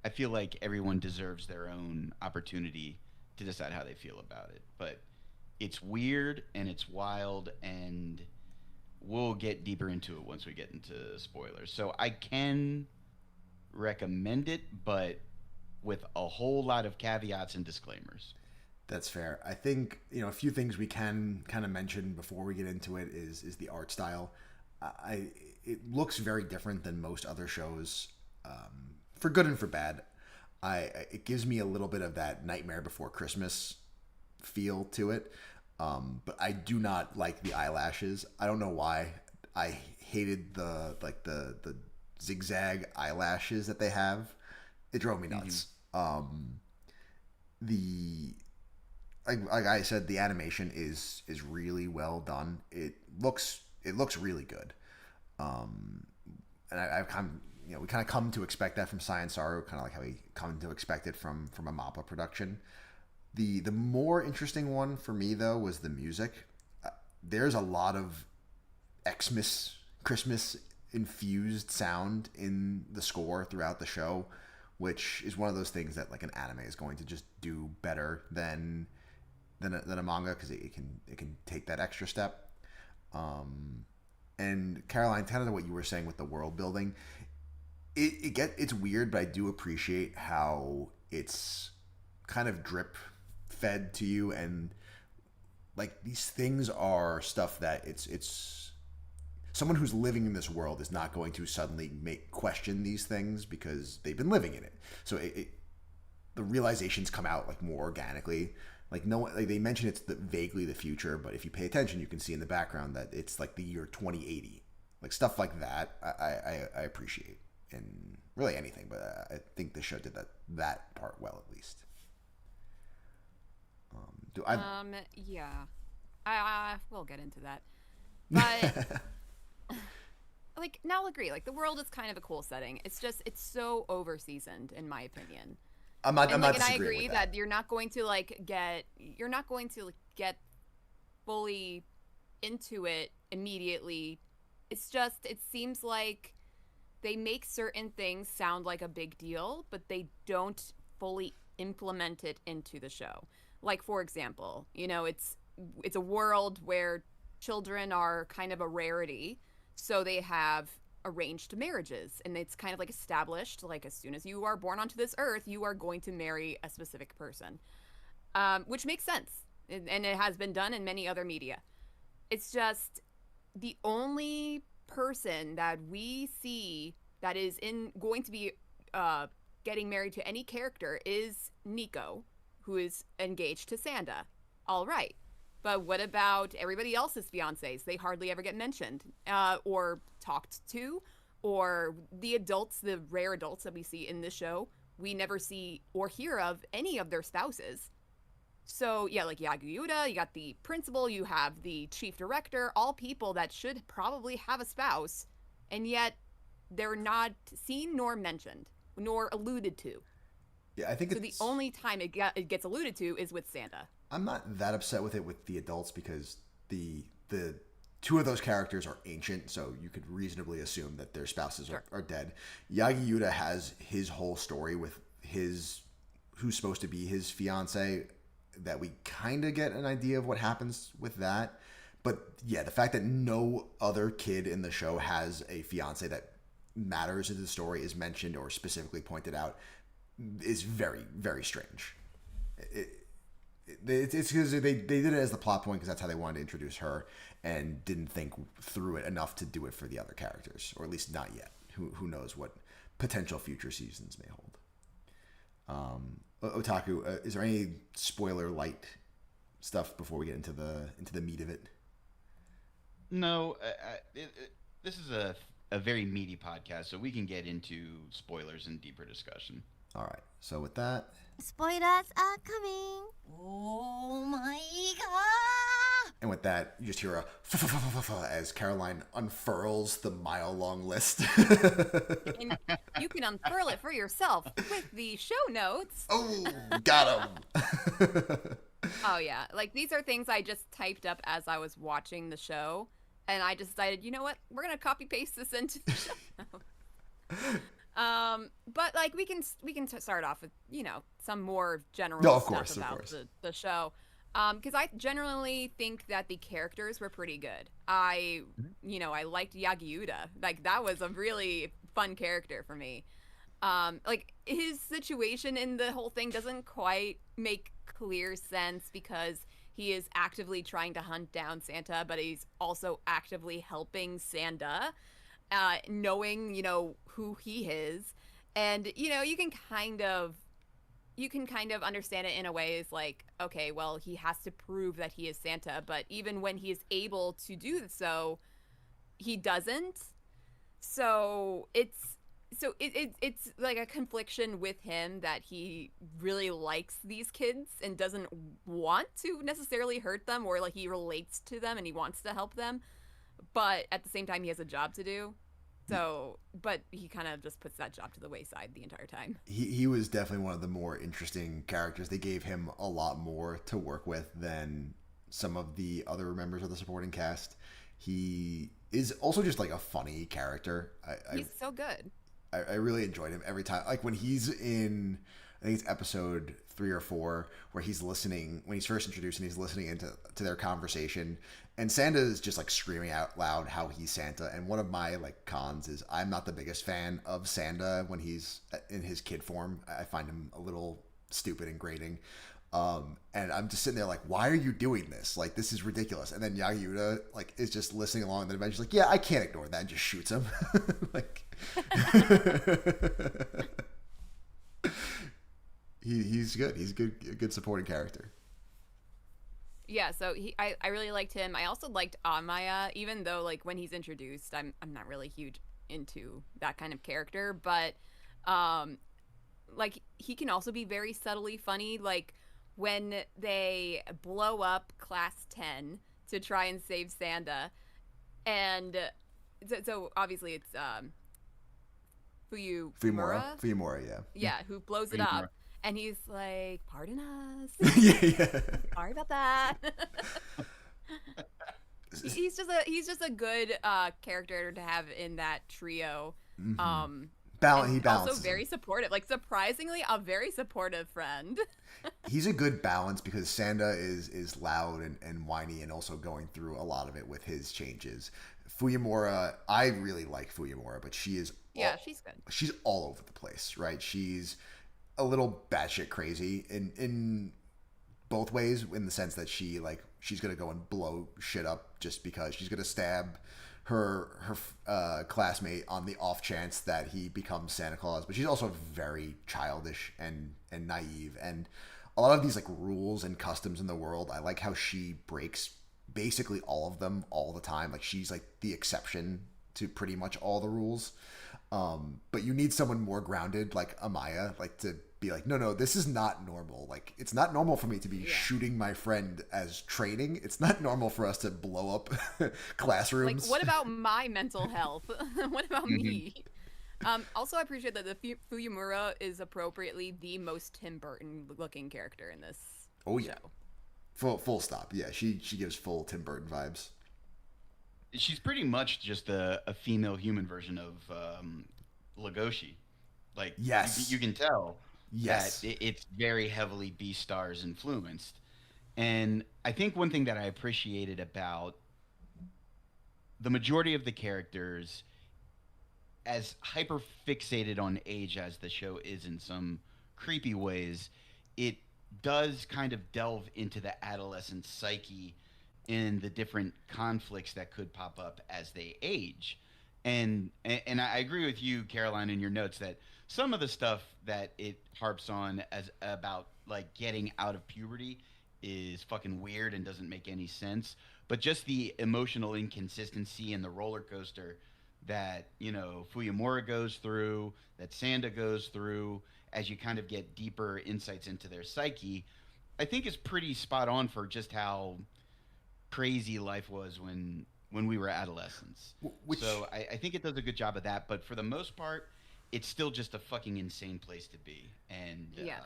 I feel like everyone deserves their own opportunity to decide how they feel about it. But it's weird and it's wild, and we'll get deeper into it once we get into spoilers. So I can recommend it, but with a whole lot of caveats and disclaimers. That's fair. I think, a few things we can kind of mention before we get into it is the art style. It looks very different than most other shows, for good and for bad. It gives me a little bit of that Nightmare Before Christmas feel to it, but I do not like the eyelashes. I don't know why. I hated the zigzag eyelashes that they have. It drove me nuts. Like I said, the animation is really well done. It looks really good. And I've we kind of come to expect that from Science Saru, kind of like how we come to expect it from a MAPPA production. The more interesting one for me though was the music. There's a lot of Xmas, Christmas infused sound in the score throughout the show, which is one of those things that like an anime is going to just do better than a manga, because it can take that extra step. And Caroline, kind of what you were saying with the world building, it's weird, but I do appreciate how it's kind of drip fed to you, and like these things are stuff that it's someone who's living in this world is not going to suddenly question these things because they've been living in it. So the realizations come out like more organically. Like they mention it's vaguely the future, but if you pay attention, you can see in the background that it's like the year 2080, like stuff like that. I appreciate in really anything, but I think the show did that part well, at least. Yeah, I we'll get into that, but like now I'll agree. Like the world is kind of a cool setting. It's just it's so over seasoned in my opinion. I'm not and I disagreeing agree with that. you're not going to get fully into it immediately. It's just it seems like they make certain things sound like a big deal, but they don't fully implement it into the show. Like for example, it's a world where children are kind of a rarity, so they have arranged marriages, and it's kind of like established like as soon as you are born onto this earth you are going to marry a specific person, which makes sense, and it has been done in many other media. It's just the only person that we see that is going to be getting married to any character is Nico, who is engaged to Sanda. All right. But what about everybody else's fiancés? They hardly ever get mentioned or talked to, or the adults, the rare adults that we see in this show, we never see or hear of any of their spouses. So yeah, like Yaguyuta, you got the principal, you have the chief director, all people that should probably have a spouse, and yet they're not seen nor mentioned nor alluded to. Yeah, I think so. The only time it gets alluded to is with Sanda. I'm not that upset with it with the adults because the two of those characters are ancient, so you could reasonably assume that their spouses are dead. Yagi Yuta has his whole story with who's supposed to be his fiance, that we kind of get an idea of what happens with that. But yeah, the fact that no other kid in the show has a fiance that matters in the story, is mentioned or specifically pointed out, is very, very strange. It's because they did it as the plot point because that's how they wanted to introduce her, and didn't think through it enough to do it for the other characters, or at least not yet. Who knows what potential future seasons may hold. Otaku, is there any spoiler light stuff before we get into the meat of it? No, this is a very meaty podcast, so we can get into spoilers and deeper discussion. All right. So with that, Spoilers are coming. Oh my god! And with that, you just hear a as Caroline unfurls the mile-long list. And you can unfurl it for yourself with the show notes. Oh, got him. Oh, yeah. Like, these are things I just typed up as I was watching the show. And I just decided, you know what? We're going to copy-paste this into the show notes. But, like, we can start off with, you know, some more general stuff about the show. Because I generally think that the characters were pretty good. I liked Yagiuda. Like, that was a really fun character for me. Like, his situation in the whole thing doesn't quite make clear sense because he is actively trying to hunt down Santa, but he's also actively helping Sanda, knowing, you know, who he is. And, you know, you can kind of understand it in a way is like, okay, well, he has to prove that he is Santa, but even when he is able to do so, he doesn't. So it's like a confliction with him that he really likes these kids and doesn't want to necessarily hurt them, or like he relates to them and he wants to help them, but at the same time he has a job to do. So, but he kind of just puts that job to the wayside the entire time. He was definitely one of the more interesting characters. They gave him a lot more to work with than some of the other members of the supporting cast. He is also just like a funny character. He's so good. I really enjoyed him every time. Like when he's in, I think it's episode 3 or 4, where he's listening, when he's first introduced and he's listening to their conversation, and Sanda is just like screaming out loud how he's Santa. And one of my like cons is I'm not the biggest fan of Sanda when he's in his kid form. I find him a little stupid and grating. And I'm just sitting there like, why are you doing this? Like, this is ridiculous. And then Yagiuda like is just listening along, and then eventually like, yeah, I can't ignore that, and just shoots him. Like, he's good. He's a good supporting character. Yeah, so I really liked him. I also liked Amaya, even though like when he's introduced, I'm not really huge into that kind of character, but like he can also be very subtly funny. Like when they blow up Class 10 to try and save Sanda, and so obviously it's Fuyumura, yeah. Yeah, who blows it up. And he's like, pardon us. Yeah. Sorry about that. he's just a good character to have in that trio. Mm-hmm. He balances. Also very supportive. Like, surprisingly, a very supportive friend. He's a good balance because Sanda is loud and whiny, and also going through a lot of it with his changes. Fuyumura, I really like Fuyumura, but she's good. She's all over the place, right? She's a little batshit crazy in both ways, in the sense that she's gonna go and blow shit up just because she's gonna stab her classmate on the off chance that he becomes Santa Claus. But she's also very childish and naive, and a lot of these like rules and customs in the world, I like how she breaks basically all of them all the time. Like, she's like the exception to pretty much all the rules. But you need someone more grounded like Amaya, like to be like, no, this is not normal. Like, it's not normal for me to be shooting my friend as training. It's not normal for us to blow up classrooms. Like, what about my mental health? What about me? Also, I appreciate that the Fuyumura is appropriately the most Tim Burton looking character in this show. Full stop. Yeah, she gives full Tim Burton vibes. She's pretty much just a female human version of Legoshi. Like, yes, you can tell that it's very heavily Beastars influenced. And I think one thing that I appreciated about the majority of the characters, as hyper fixated on age as the show is in some creepy ways, it does kind of delve into the adolescent psyche in the different conflicts that could pop up as they age. And I agree with you, Caroline, in your notes that some of the stuff that it harps on as about like getting out of puberty is fucking weird and doesn't make any sense. But just the emotional inconsistency and the roller coaster that, you know, Fuyumura goes through, that Sanda goes through, as you kind of get deeper insights into their psyche, I think is pretty spot on for just how crazy life was when we were adolescents. Which So I think it does a good job of that. But for the most part, it's still just a fucking insane place to be. And Yeah.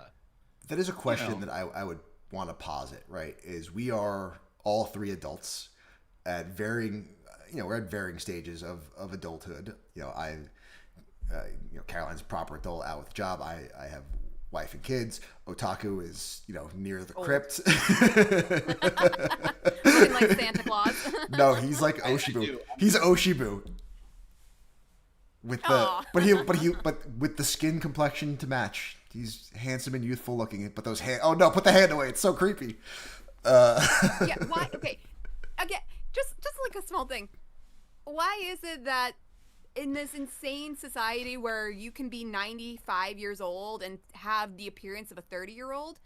that is a question know. that I would want to posit. Right? Is we are all three adults at varying, we're at varying stages of adulthood. Caroline's a proper adult out with a job. I have wife and kids. Otaku is, near the crypt. Looking like Santa Claus. No, he's like I Oshibu. do. He's Oshibu. With the Aw. but with the skin complexion to match. He's handsome and youthful looking. But those hand, oh no, put the hand away. It's so creepy. Yeah, why? Okay, again, just like a small thing. Why is it that in this insane society where you can be 95 years old and have the appearance of a 30-year-old,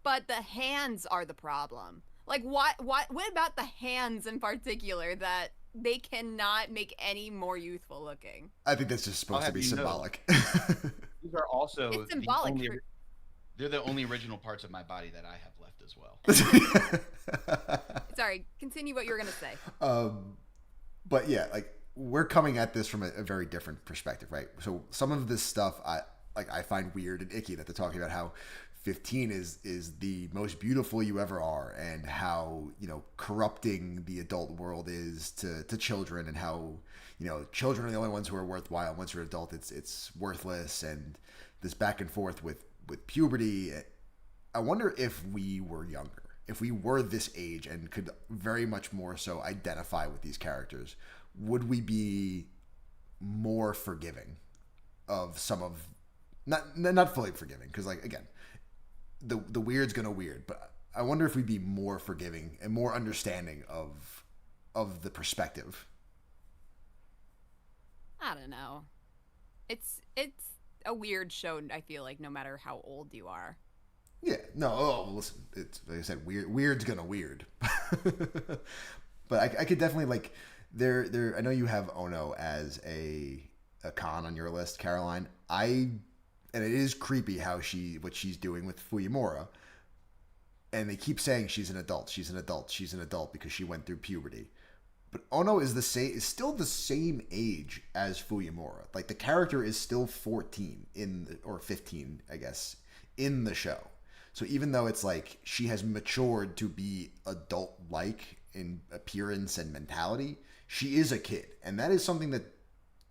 but the hands are the problem? Like, what about the hands in particular that they cannot make any more youthful looking? I think that's just supposed I'll to be have you know. symbolic. These are also It's symbolic for- they're the only original parts of my body that I have left as well. Sorry, continue what you were gonna say. But yeah, like we're coming at this from a very different perspective, right? So some of this stuff I find weird and icky that they're talking about how 15 is the most beautiful you ever are, and how corrupting the adult world is to children, and how children are the only ones who are worthwhile. Once you're an adult, it's worthless, and this back and forth with puberty. I wonder if we were younger, if we were this age and could very much more so identify with these characters, would we be more forgiving of some of, not fully forgiving, because like again, the weird's gonna weird, but I wonder if we'd be more forgiving and more understanding of the perspective. I don't know. It's a weird show. I feel like no matter how old you are. Yeah, no. Oh, listen, it's like I said, weird's gonna weird. But I could definitely like there. I know you have Ono as a con on your list, Caroline. And it is creepy what she's doing with Fuyumura. And they keep saying she's an adult because she went through puberty. But Ono is still the same age as Fuyumura. Like the character is still 14 or 15, I guess, in the show. So even though it's like she has matured to be adult-like in appearance and mentality, she is a kid. And that is something that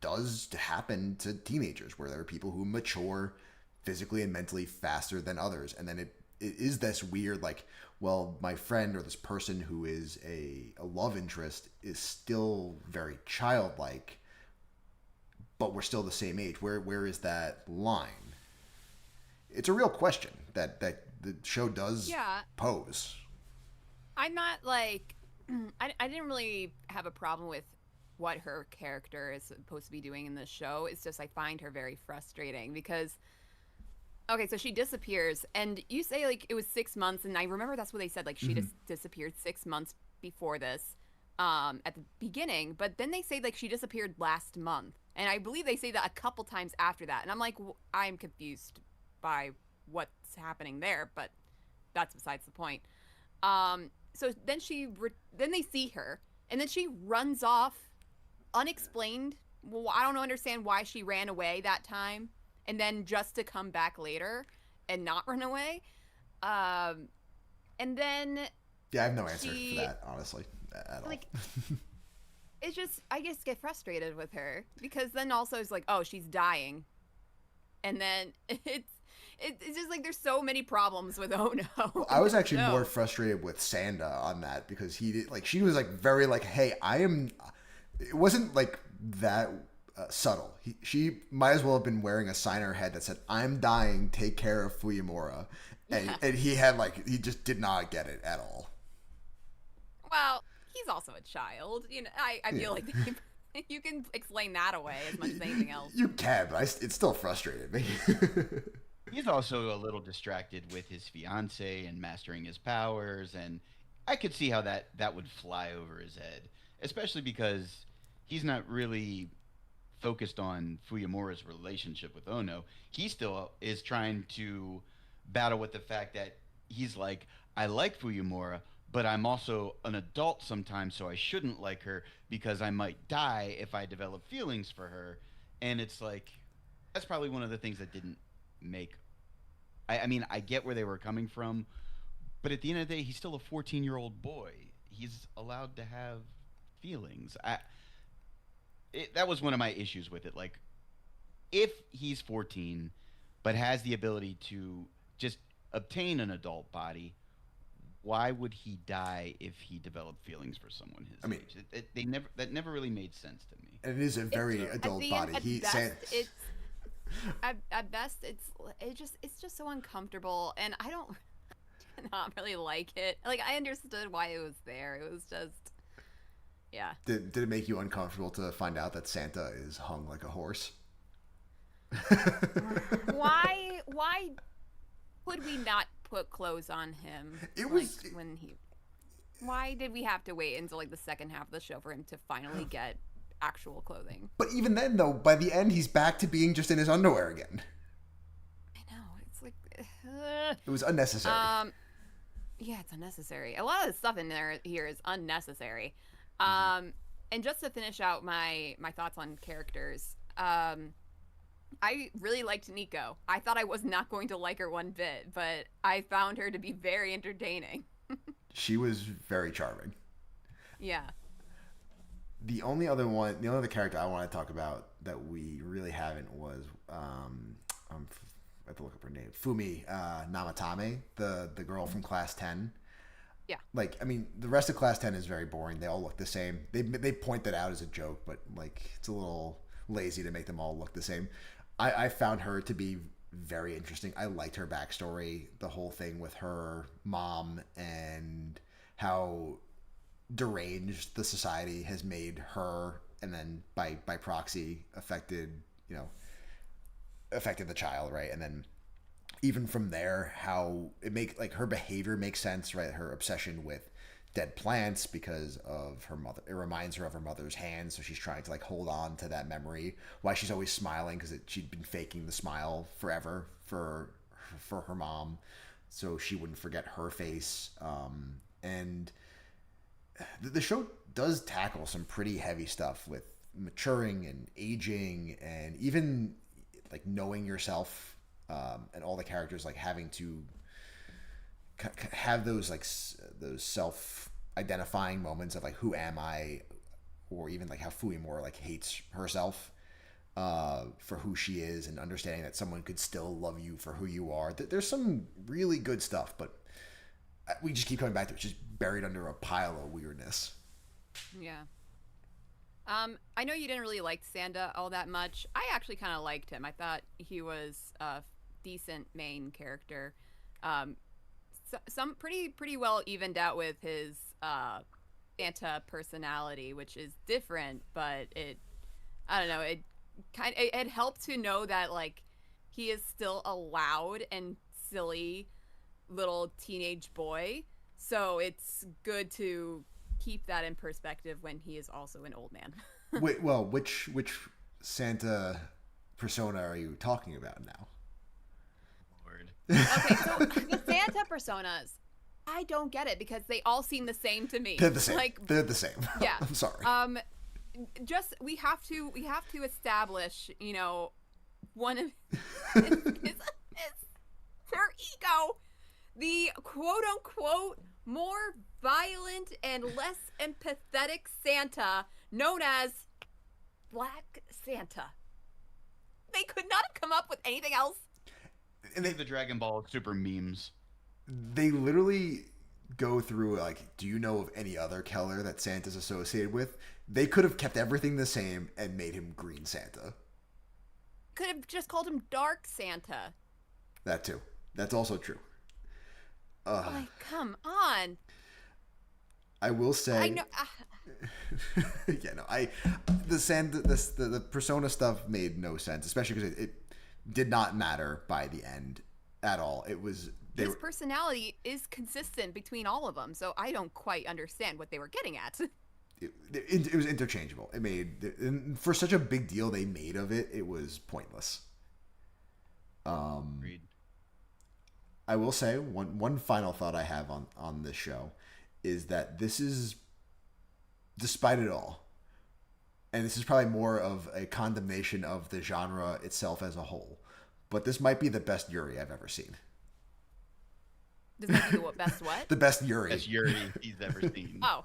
does happen to teenagers, where there are people who mature physically and mentally faster than others. And then it is this weird, like, well, my friend or this person who is a love interest is still very childlike, but we're still the same age. Where is that line? It's a real question that the show does pose. I'm not like I didn't really have a problem with what her character is supposed to be doing in this show. It's just I find her very frustrating because okay, so she disappears and you say like it was 6 months, and I remember that's what they said, like she just disappeared 6 months before this at the beginning, but then they say like she disappeared last month, and I believe they say that a couple times after that, and I'm like I'm confused by what's happening there, but that's besides the point. So then then they see her, and then she runs off unexplained. Well, I don't understand why she ran away that time, and then just to come back later and not run away. And then yeah, I have no answer for that, honestly, at like, all. it's just I just get frustrated with her because then also it's like, oh, she's dying, and then it's just like there's so many problems with Ono. Well, I was actually more frustrated with Sanda on that because she was like very like, hey, it wasn't like that subtle. She might as well have been wearing a sign on her head that said, I'm dying, take care of Fuyumura. And he just did not get it at all. Well, he's also a child. I feel like you can explain that away as much as anything else. You can, but it still frustrated me. He's also a little distracted with his fiance and mastering his powers, and I could see how that would fly over his head, especially because he's not really focused on Fuyumura's relationship with Ono. He still is trying to battle with the fact that he's like, I like Fuyumura, but I'm also an adult sometimes, so I shouldn't like her because I might die if I develop feelings for her. And it's like, that's probably one of the things that didn't make. I mean, I get where they were coming from, but at the end of the day, he's still a 14-year-old boy. He's allowed to have feelings. That was one of my issues with it. Like, if he's 14, but has the ability to just obtain an adult body, why would he die if he developed feelings for someone his age? That never really made sense to me. And it is a very adult body. At best, it's just so uncomfortable, and I don't not really like it. Like, I understood why it was there. It was just, yeah. Did it make you uncomfortable to find out that Santa is hung like a horse? Why would we not put clothes on him? It was like, when he. Why did we have to wait until like the second half of the show for him to finally get actual clothing? But even then, though, by the end, he's back to being just in his underwear again. I know, it's like it was unnecessary. Yeah, it's unnecessary. A lot of the stuff in here is unnecessary. And just to finish out my thoughts on characters, I really liked Nico. I thought I was not going to like her one bit, but I found her to be very entertaining. She was very charming. Yeah. The only other character I want to talk about that we really haven't was I have to look up her name. Fumi Namatame, the girl from Class 10. Yeah. Like, I mean, the rest of Class 10 is very boring. They all look the same. They point that out as a joke, but like, it's a little lazy to make them all look the same. I found her to be very interesting. I liked her backstory, the whole thing with her mom and how deranged the society has made her, and then by proxy affected the child, right? And then even from there, how it makes like her behavior makes sense, right? Her obsession with dead plants because of her mother. It reminds her of her mother's hand, so she's trying to like hold on to that memory. Why she's always smiling, because she'd been faking the smile forever for her mom, so she wouldn't forget her face. And the show does tackle some pretty heavy stuff with maturing and aging, and even like knowing yourself, and all the characters like having to have those like those self-identifying moments of like, who am I, or even like how Fui more like hates herself for who she is, and understanding that someone could still love you for who you are. There's some really good stuff, but we just keep coming back to it. It's just buried under a pile of weirdness. Yeah. I know you didn't really like Sanda all that much. I actually kind of liked him. I thought he was a decent main character. Some pretty well evened out with his Santa personality, which is different, but I don't know, it helped to know that like he is still a loud and silly little teenage boy, so it's good to keep that in perspective when he is also an old man. Wait, well, which Santa persona are you talking about now? Okay, so the Santa personas, I don't get it because they all seem the same to me. They're the same. Like, they're the same. Yeah. I'm sorry. Just we have to establish, one of his her ego, the quote unquote more violent and less empathetic Santa, known as Black Santa. They could not have come up with anything else. And the Dragon Ball Super memes. They literally go through like, do you know of any other color that Santa's associated with? They could have kept everything the same and made him Green Santa. Could have just called him Dark Santa. That too. That's also true. Like, come on. I will say. I know. Yeah, no. The persona stuff made no sense, especially because it did not matter by the end at all. It was his personality is consistent between all of them, so I don't quite understand what they were getting at. It was interchangeable. It made, for such a big deal they made of it, it was pointless. Agreed. I will say one final thought I have on this show is that this is, despite it all, and this is probably more of a condemnation of the genre itself as a whole, but this might be the best Yuri I've ever seen. Does that mean the best what? The best Yuri. Best Yuri he's ever seen. Oh.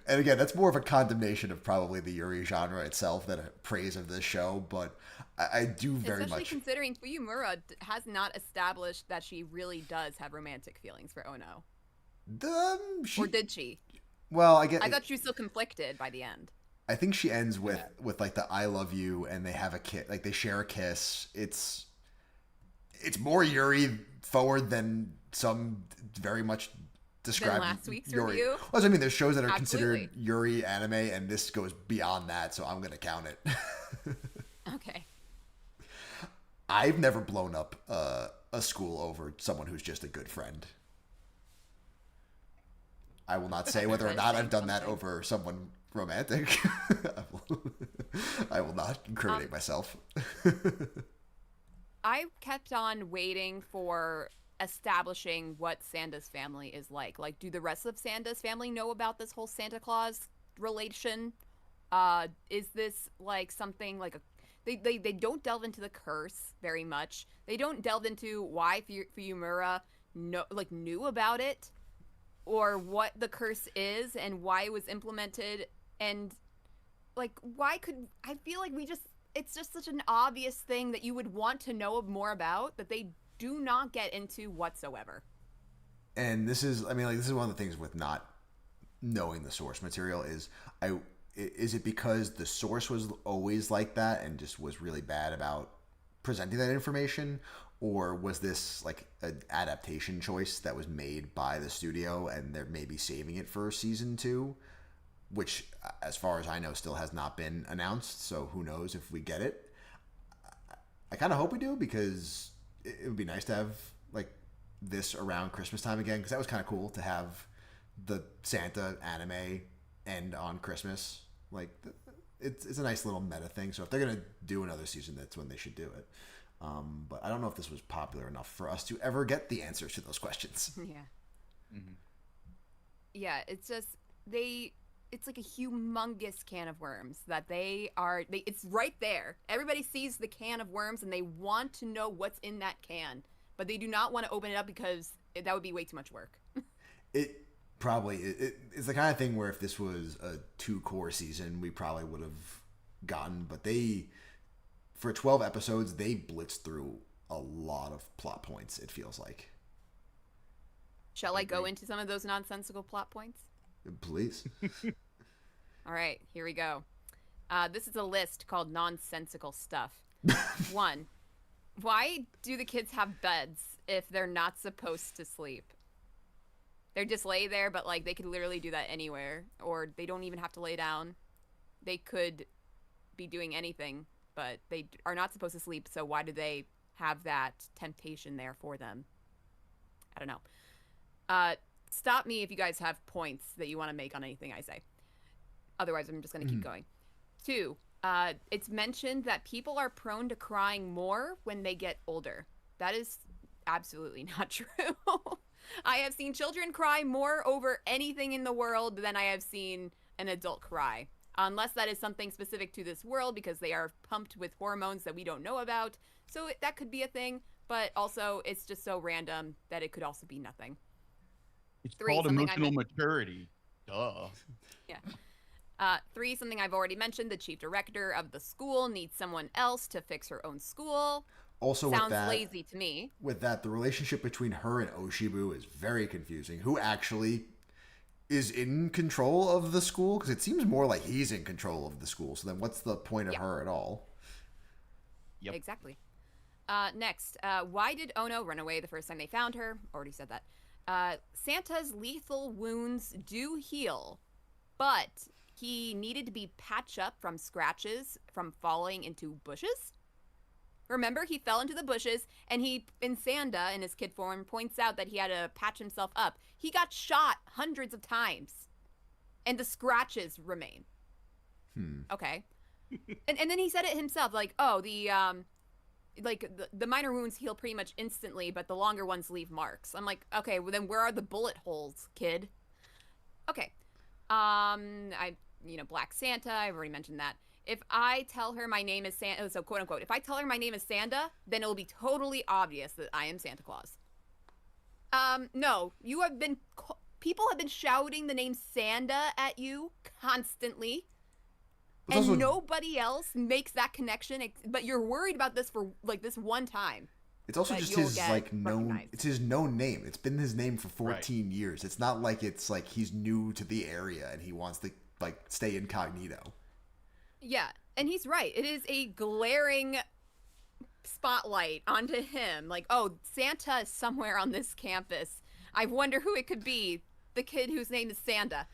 And again, that's more of a condemnation of probably the Yuri genre itself than a praise of this show, but I do very Especially much. considering Fuyumura has not established that she really does have romantic feelings for Ono. Or did she? Well, I thought she was still conflicted by the end. I think she ends with like the "I love you" and they have a kiss, like they share a kiss. It's more Yuri forward than some very much described last week's Yuri. review? Well, I mean, there's shows that are Absolutely. considered Yuri anime, and this goes beyond that, so I'm gonna count it. Okay. I've never blown up a school over someone who's just a good friend. I will not say whether or not I've done that over someone romantic. I will not incriminate myself. I kept on waiting for establishing what Sanda's family is like. Like, do the rest of Sanda's family know about this whole Santa Claus relation? Is this like something like a... They don't delve into the curse very much. They don't delve into why Fuyumura knew about it, or what the curse is and why it was implemented, and like why could I feel like it's just such an obvious thing that you would want to know more about that they do not get into whatsoever. And this is one of the things with not knowing the source material is it because the source was always like that and just was really bad about presenting that information, or was this like an adaptation choice that was made by the studio and they're maybe saving it for season 2, which as far as I know still has not been announced, so who knows if we get it. I kind of hope we do, because it would be nice to have like this around Christmas time again, because that was kind of cool to have the Santa anime end on Christmas. Like, it's a nice little meta thing. So if they're gonna do another season, that's when they should do it. But I don't know if this was popular enough for us to ever get the answers to those questions. Yeah. Mm-hmm. Yeah, it's just it's like a humongous can of worms that it's right there. Everybody sees the can of worms and they want to know what's in that can, but they do not want to open it up because that would be way too much work. It's the kind of thing where if this was a 2-core season, we probably would have gotten, but for 12 episodes, they blitzed through a lot of plot points, it feels like. Shall I go into some of those nonsensical plot points? Please. All right, here we go. This is a list called nonsensical stuff. 1, why do the kids have beds if they're not supposed to sleep? They're just lay there, but like they could literally do that anywhere, or they don't even have to lay down. They could be doing anything, but they are not supposed to sleep, so why do they have that temptation there for them? I don't know. Stop me if you guys have points that you want to make on anything I say. Otherwise, I'm just going to keep going. 2, it's mentioned that people are prone to crying more when they get older. That is absolutely not true. I have seen children cry more over anything in the world than I have seen an adult cry. Unless that is something specific to this world because they are pumped with hormones that we don't know about. So that could be a thing, but also it's just so random that it could also be nothing. It's 3, called something emotional maturity. Duh. Yeah. 3, something I've already mentioned, the chief director of the school needs someone else to fix her own school. Also, sounds with that, lazy to me. With that, the relationship between her and Oshibu is very confusing. Who actually is in control of the school? Because it seems more like he's in control of the school. So then what's the point of her at all? Yep. Exactly. Next, why did Ono run away the first time they found her? Already said that. Santa's lethal wounds do heal, but he needed to be patched up from scratches from falling into bushes. Remember, he fell into the bushes, and Sanda, in his kid form, points out that he had to patch himself up. He got shot hundreds of times, and the scratches remain. Okay. and then he said it himself, like, oh, the minor wounds heal pretty much instantly, but the longer ones leave marks. I'm like, okay, well then where are the bullet holes, kid? Okay. Black Santa, I've already mentioned that. If I tell her my name is Santa, so quote unquote, if I tell her my name is Sanda, then it will be totally obvious that I am Santa Claus. No, people have been shouting the name Sanda at you constantly. And also, nobody else makes that connection, but you're worried about this for like this one time. It's also just his like known. It's his known name. It's been his name for 14 years. It's not like it's like he's new to the area and he wants to like stay incognito. Yeah, and he's right. It is a glaring spotlight onto him. Like, oh, Santa is somewhere on this campus. I wonder who it could be. The kid whose name is Sanda.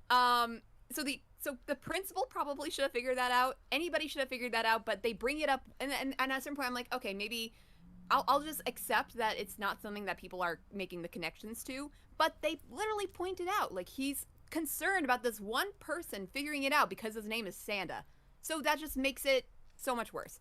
So the principal probably should have figured that out. Anybody should have figured that out, but they bring it up, and at a certain point, I'm like, okay, maybe I'll just accept that it's not something that people are making the connections to. But they literally pointed out, like, he's concerned about this one person figuring it out because his name is Sanda. So that just makes it so much worse.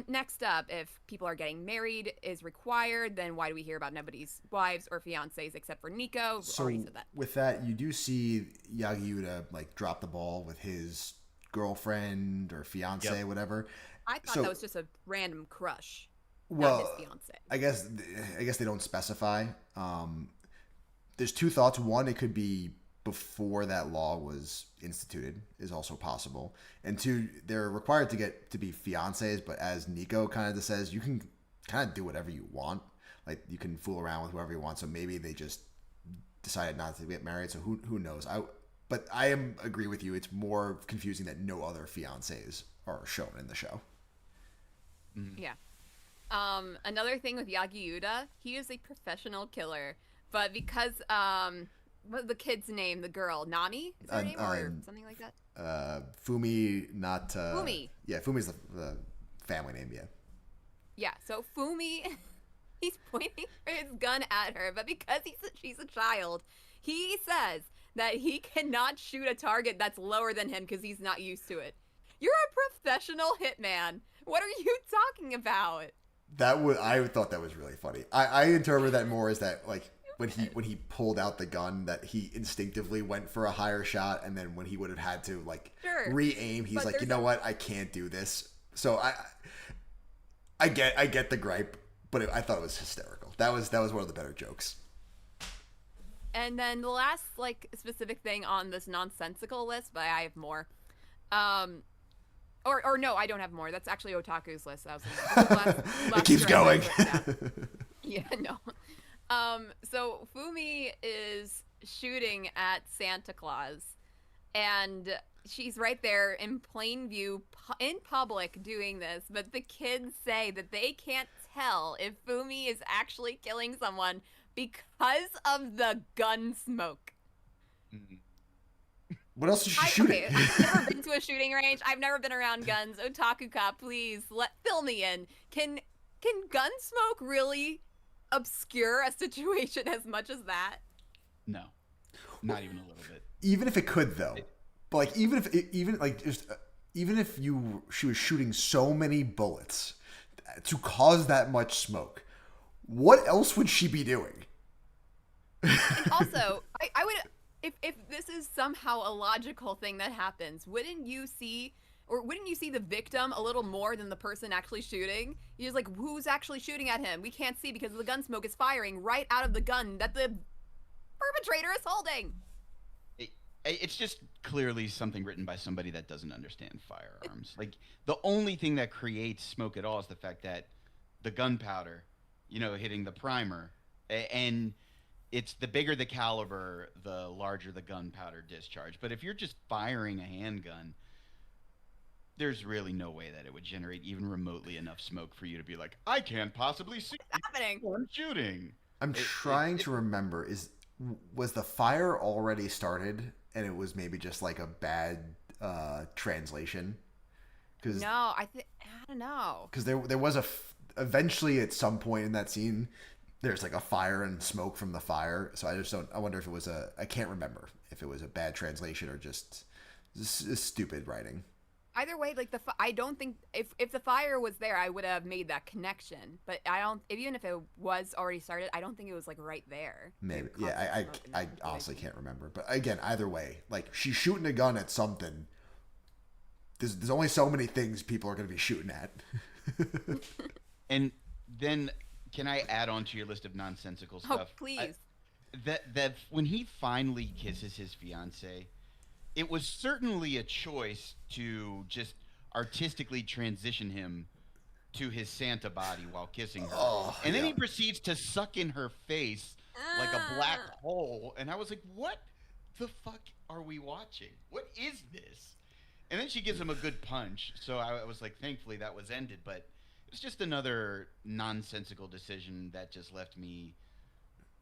Next up, if people are getting married is required, then why do we hear about nobody's wives or fiancés except for Nico? So already said that. With that, you do see Yagiuda like drop the ball with his girlfriend or fiance, whatever. I thought that was just a random crush. Well, not his fiance. I guess they don't specify. There's two thoughts. One, it could be before that law was instituted, is also possible. And two, they're required to be fiancés, but as Nico kind of says, you can kind of do whatever you want. Like, you can fool around with whoever you want. So maybe they just decided not to get married. So who knows? But I agree with you. It's more confusing that no other fiancés are shown in the show. Yeah. Another thing with Yagiuda, he is a professional killer, but because what's the kid's name? The girl, Nami, is her name, or something like that? Fumi, not Fumi. Yeah, Fumi's the family name. Yeah. Yeah. So Fumi, he's pointing his gun at her, but because she's a child, he says that he cannot shoot a target that's lower than him because he's not used to it. You're a professional hitman. What are you talking about? I thought that was really funny. I interpret that more as that, like, when he pulled out the gun, that he instinctively went for a higher shot, and then when he would have had to like re-aim, he's like, you know what, I can't do this. So I get the gripe, but I thought it was hysterical. That was one of the better jokes. And then the last like specific thing on this nonsensical list, but I have more. Or no, I don't have more. That's actually Otaku's list. That was last it keeps going. Yeah, no. So Fumi is shooting at Santa Claus, and she's right there in plain view in public doing this, but the kids say that they can't tell if Fumi is actually killing someone because of the gun smoke. Mm-hmm. What else is she shooting? Okay, I've never been to a shooting range. I've never been around guns. Otaku Cop, please fill me in. Can gun smoke really obscure a situation as much as that? No, not even a little bit. Even if it could, though, but like even if she was shooting so many bullets to cause that much smoke, what else would she be doing? And also, I would. If this is somehow a logical thing that happens, wouldn't you see the victim a little more than the person actually shooting? You're just like, who's actually shooting at him? We can't see because the gun smoke is firing right out of the gun that the perpetrator is holding. It's just clearly something written by somebody that doesn't understand firearms. Like, the only thing that creates smoke at all is the fact that the gunpowder, hitting the primer, and it's the bigger the caliber, the larger the gunpowder discharge. But if you're just firing a handgun, there's really no way that it would generate even remotely enough smoke for you to be like, I can't possibly see what's happening. I'm shooting. I'm trying to remember. Was the fire already started, and it was maybe just like a bad translation? No, I don't know. Because there was eventually at some point in that scene, there's like a fire and smoke from the fire. So I wonder if it was I can't remember if it was a bad translation or just stupid writing. Either way, like I don't think if the fire was there, I would have made that connection. But I don't. Even if it was already started, I don't think it was like right there. Maybe. Yeah, I honestly can't remember. But again, either way, like she's shooting a gun at something. There's only so many things people are going to be shooting at. And then, can I add on to your list of nonsensical stuff? Oh, please. That when he finally kisses his fiance, it was certainly a choice to just artistically transition him to his Santa body while kissing her. And then he proceeds to suck in her face like a black hole. And I was like, what the fuck are we watching? What is this? And then she gives him a good punch. So I was like, thankfully that was ended. But it was just another nonsensical decision that just left me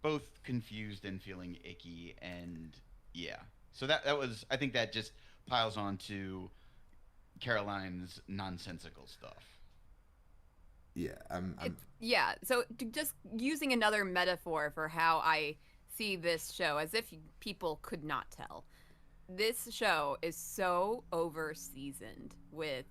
both confused and feeling icky. And yeah. So that was, I think that just piles on to Caroline's nonsensical stuff. Yeah, so just using another metaphor for how I see this show, as if people could not tell. This show is so over-seasoned with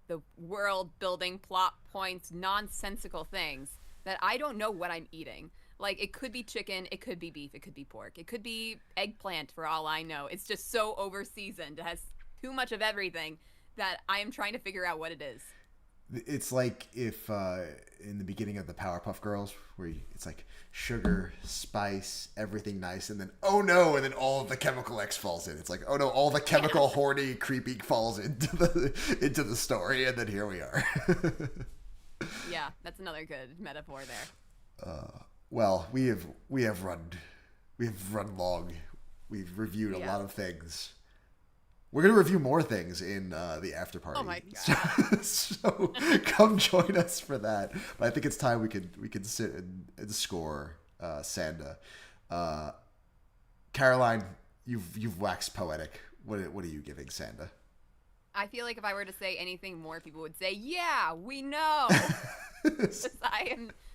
the world-building, plot points, nonsensical things that I don't know what I'm eating. Like, it could be chicken, it could be beef, it could be pork, it could be eggplant for all I know. It's just so over-seasoned. It has too much of everything that I am trying to figure out what it is. It's like if in the beginning of the Powerpuff Girls, where it's like sugar, spice, everything nice, and then oh no, and then all of the chemical X falls in. It's like oh no, all the chemical horny creepy falls into the story, and then here we are. Yeah, that's another good metaphor there. Well, we have run long. We've reviewed a lot of things. We're going to review more things in the after party. Oh my god! So come join us for that. But I think it's time we could sit and score Sanda. Caroline, you've waxed poetic. What are you giving Sanda? I feel like if I were to say anything more, people would say, "Yeah, we know."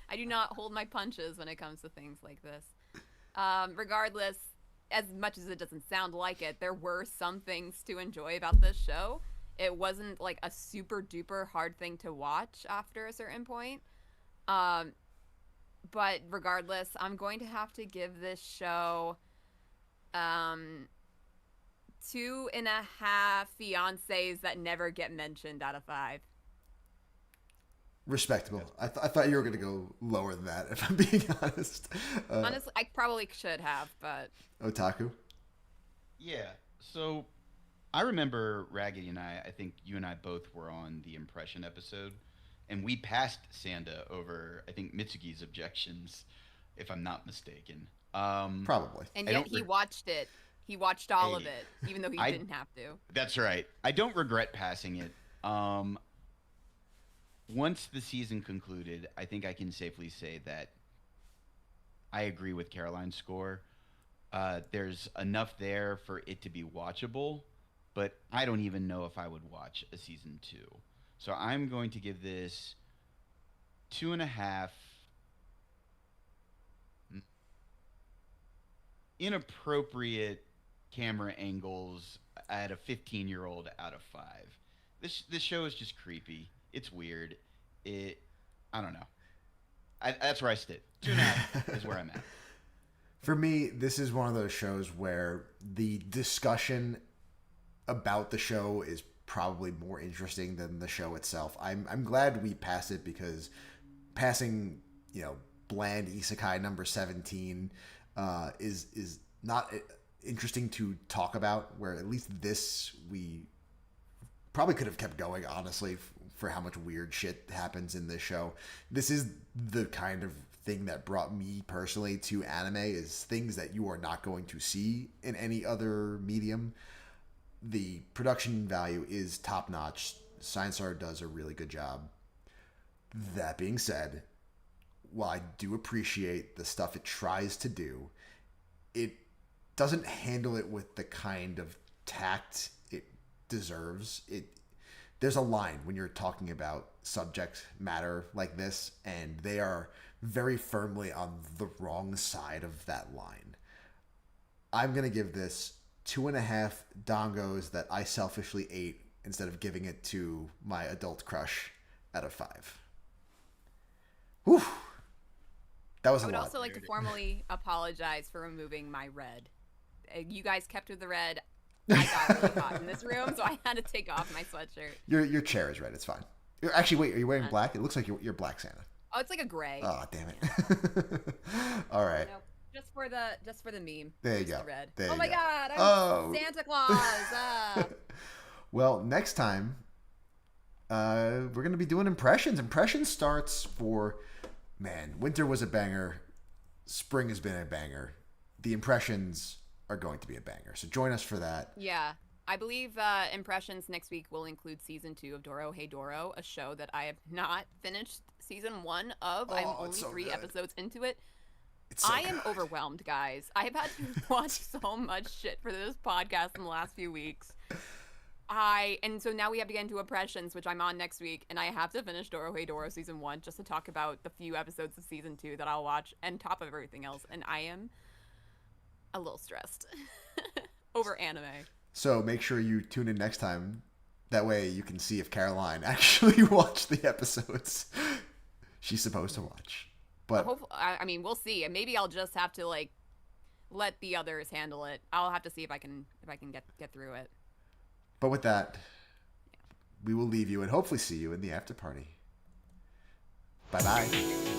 I do not hold my punches when it comes to things like this. Regardless. As much as it doesn't sound like it, there were some things to enjoy about this show. It wasn't like a super duper hard thing to watch after a certain point. But regardless, I'm going to have to give this show 2.5 fiancés that never get mentioned out of 5. Respectable. I thought you were going to go lower than that, if I'm being honest. Honestly, I probably should have, but... Otaku? Yeah. So, I remember Raggedy and I think you and I both were on the Impression episode, and we passed Sanda over, I think, Mitsuki's objections, if I'm not mistaken. Probably. And yet he watched it. He watched all of it, even though he didn't have to. That's right. I don't regret passing it. Once the season concluded, I think I can safely say that I agree with Caroline's score. There's enough there for it to be watchable, but I don't even know if I would watch a season 2. So I'm going to give this 2.5 inappropriate camera angles at a 15-year-old out of 5. This show is just creepy. It's weird. I don't know. That's where I sit. 2.5 is where I'm at. For me, this is one of those shows where the discussion about the show is probably more interesting than the show itself. I'm glad we passed it, because passing, bland isekai number 17 is not interesting to talk about, where at least this we probably could have kept going, honestly, for how much weird shit happens in this show. This is the kind of thing that brought me personally to anime, is things that you are not going to see in any other medium. The production value is top notch. Science Star does a really good job. That being said, while I do appreciate the stuff it tries to do, it doesn't handle it with the kind of tact it deserves. There's a line when you're talking about subject matter like this, and they are very firmly on the wrong side of that line. I'm going to give this 2.5 dongos that I selfishly ate instead of giving it to my adult crush out of 5. Whew. That was a I would lot. also like to formally apologize for removing my red. You guys kept with the red. I got really hot in this room, so I had to take off my sweatshirt. Your chair is red. It's fine. Actually, wait. Are you wearing black? It looks like you're Black Santa. Oh, it's like a gray. Oh, damn it. All right. Nope. Just for the meme. There you Just go. the red. There Oh you my go. God! I'm Oh. Santa Claus. Well, next time, we're going to be doing impressions. Impressions starts for, man, winter was a banger. Spring has been a banger. The impressions are going to be a banger. So join us for that. Yeah. I believe impressions next week will include season 2 of Doro Hey Doro, a show that I have not finished season 1 of. I'm only it's so 3 good. episodes into it. It's so I am good. overwhelmed, guys. I have had to watch so much shit for this podcast in the last few weeks. And so now we have to get into impressions, which I'm on next week, and I have to finish Doro Hey Doro season 1 just to talk about the few episodes of season 2 that I'll watch on top of everything else, and I am a little stressed over anime. So make sure you tune in next time. That way you can see if Caroline actually watched the episodes she's supposed to watch. But I mean, we'll see. And maybe I'll just have to like let the others handle it. I'll have to see if I can get through it. But with that, we will leave you and hopefully see you in the after party. Bye-bye.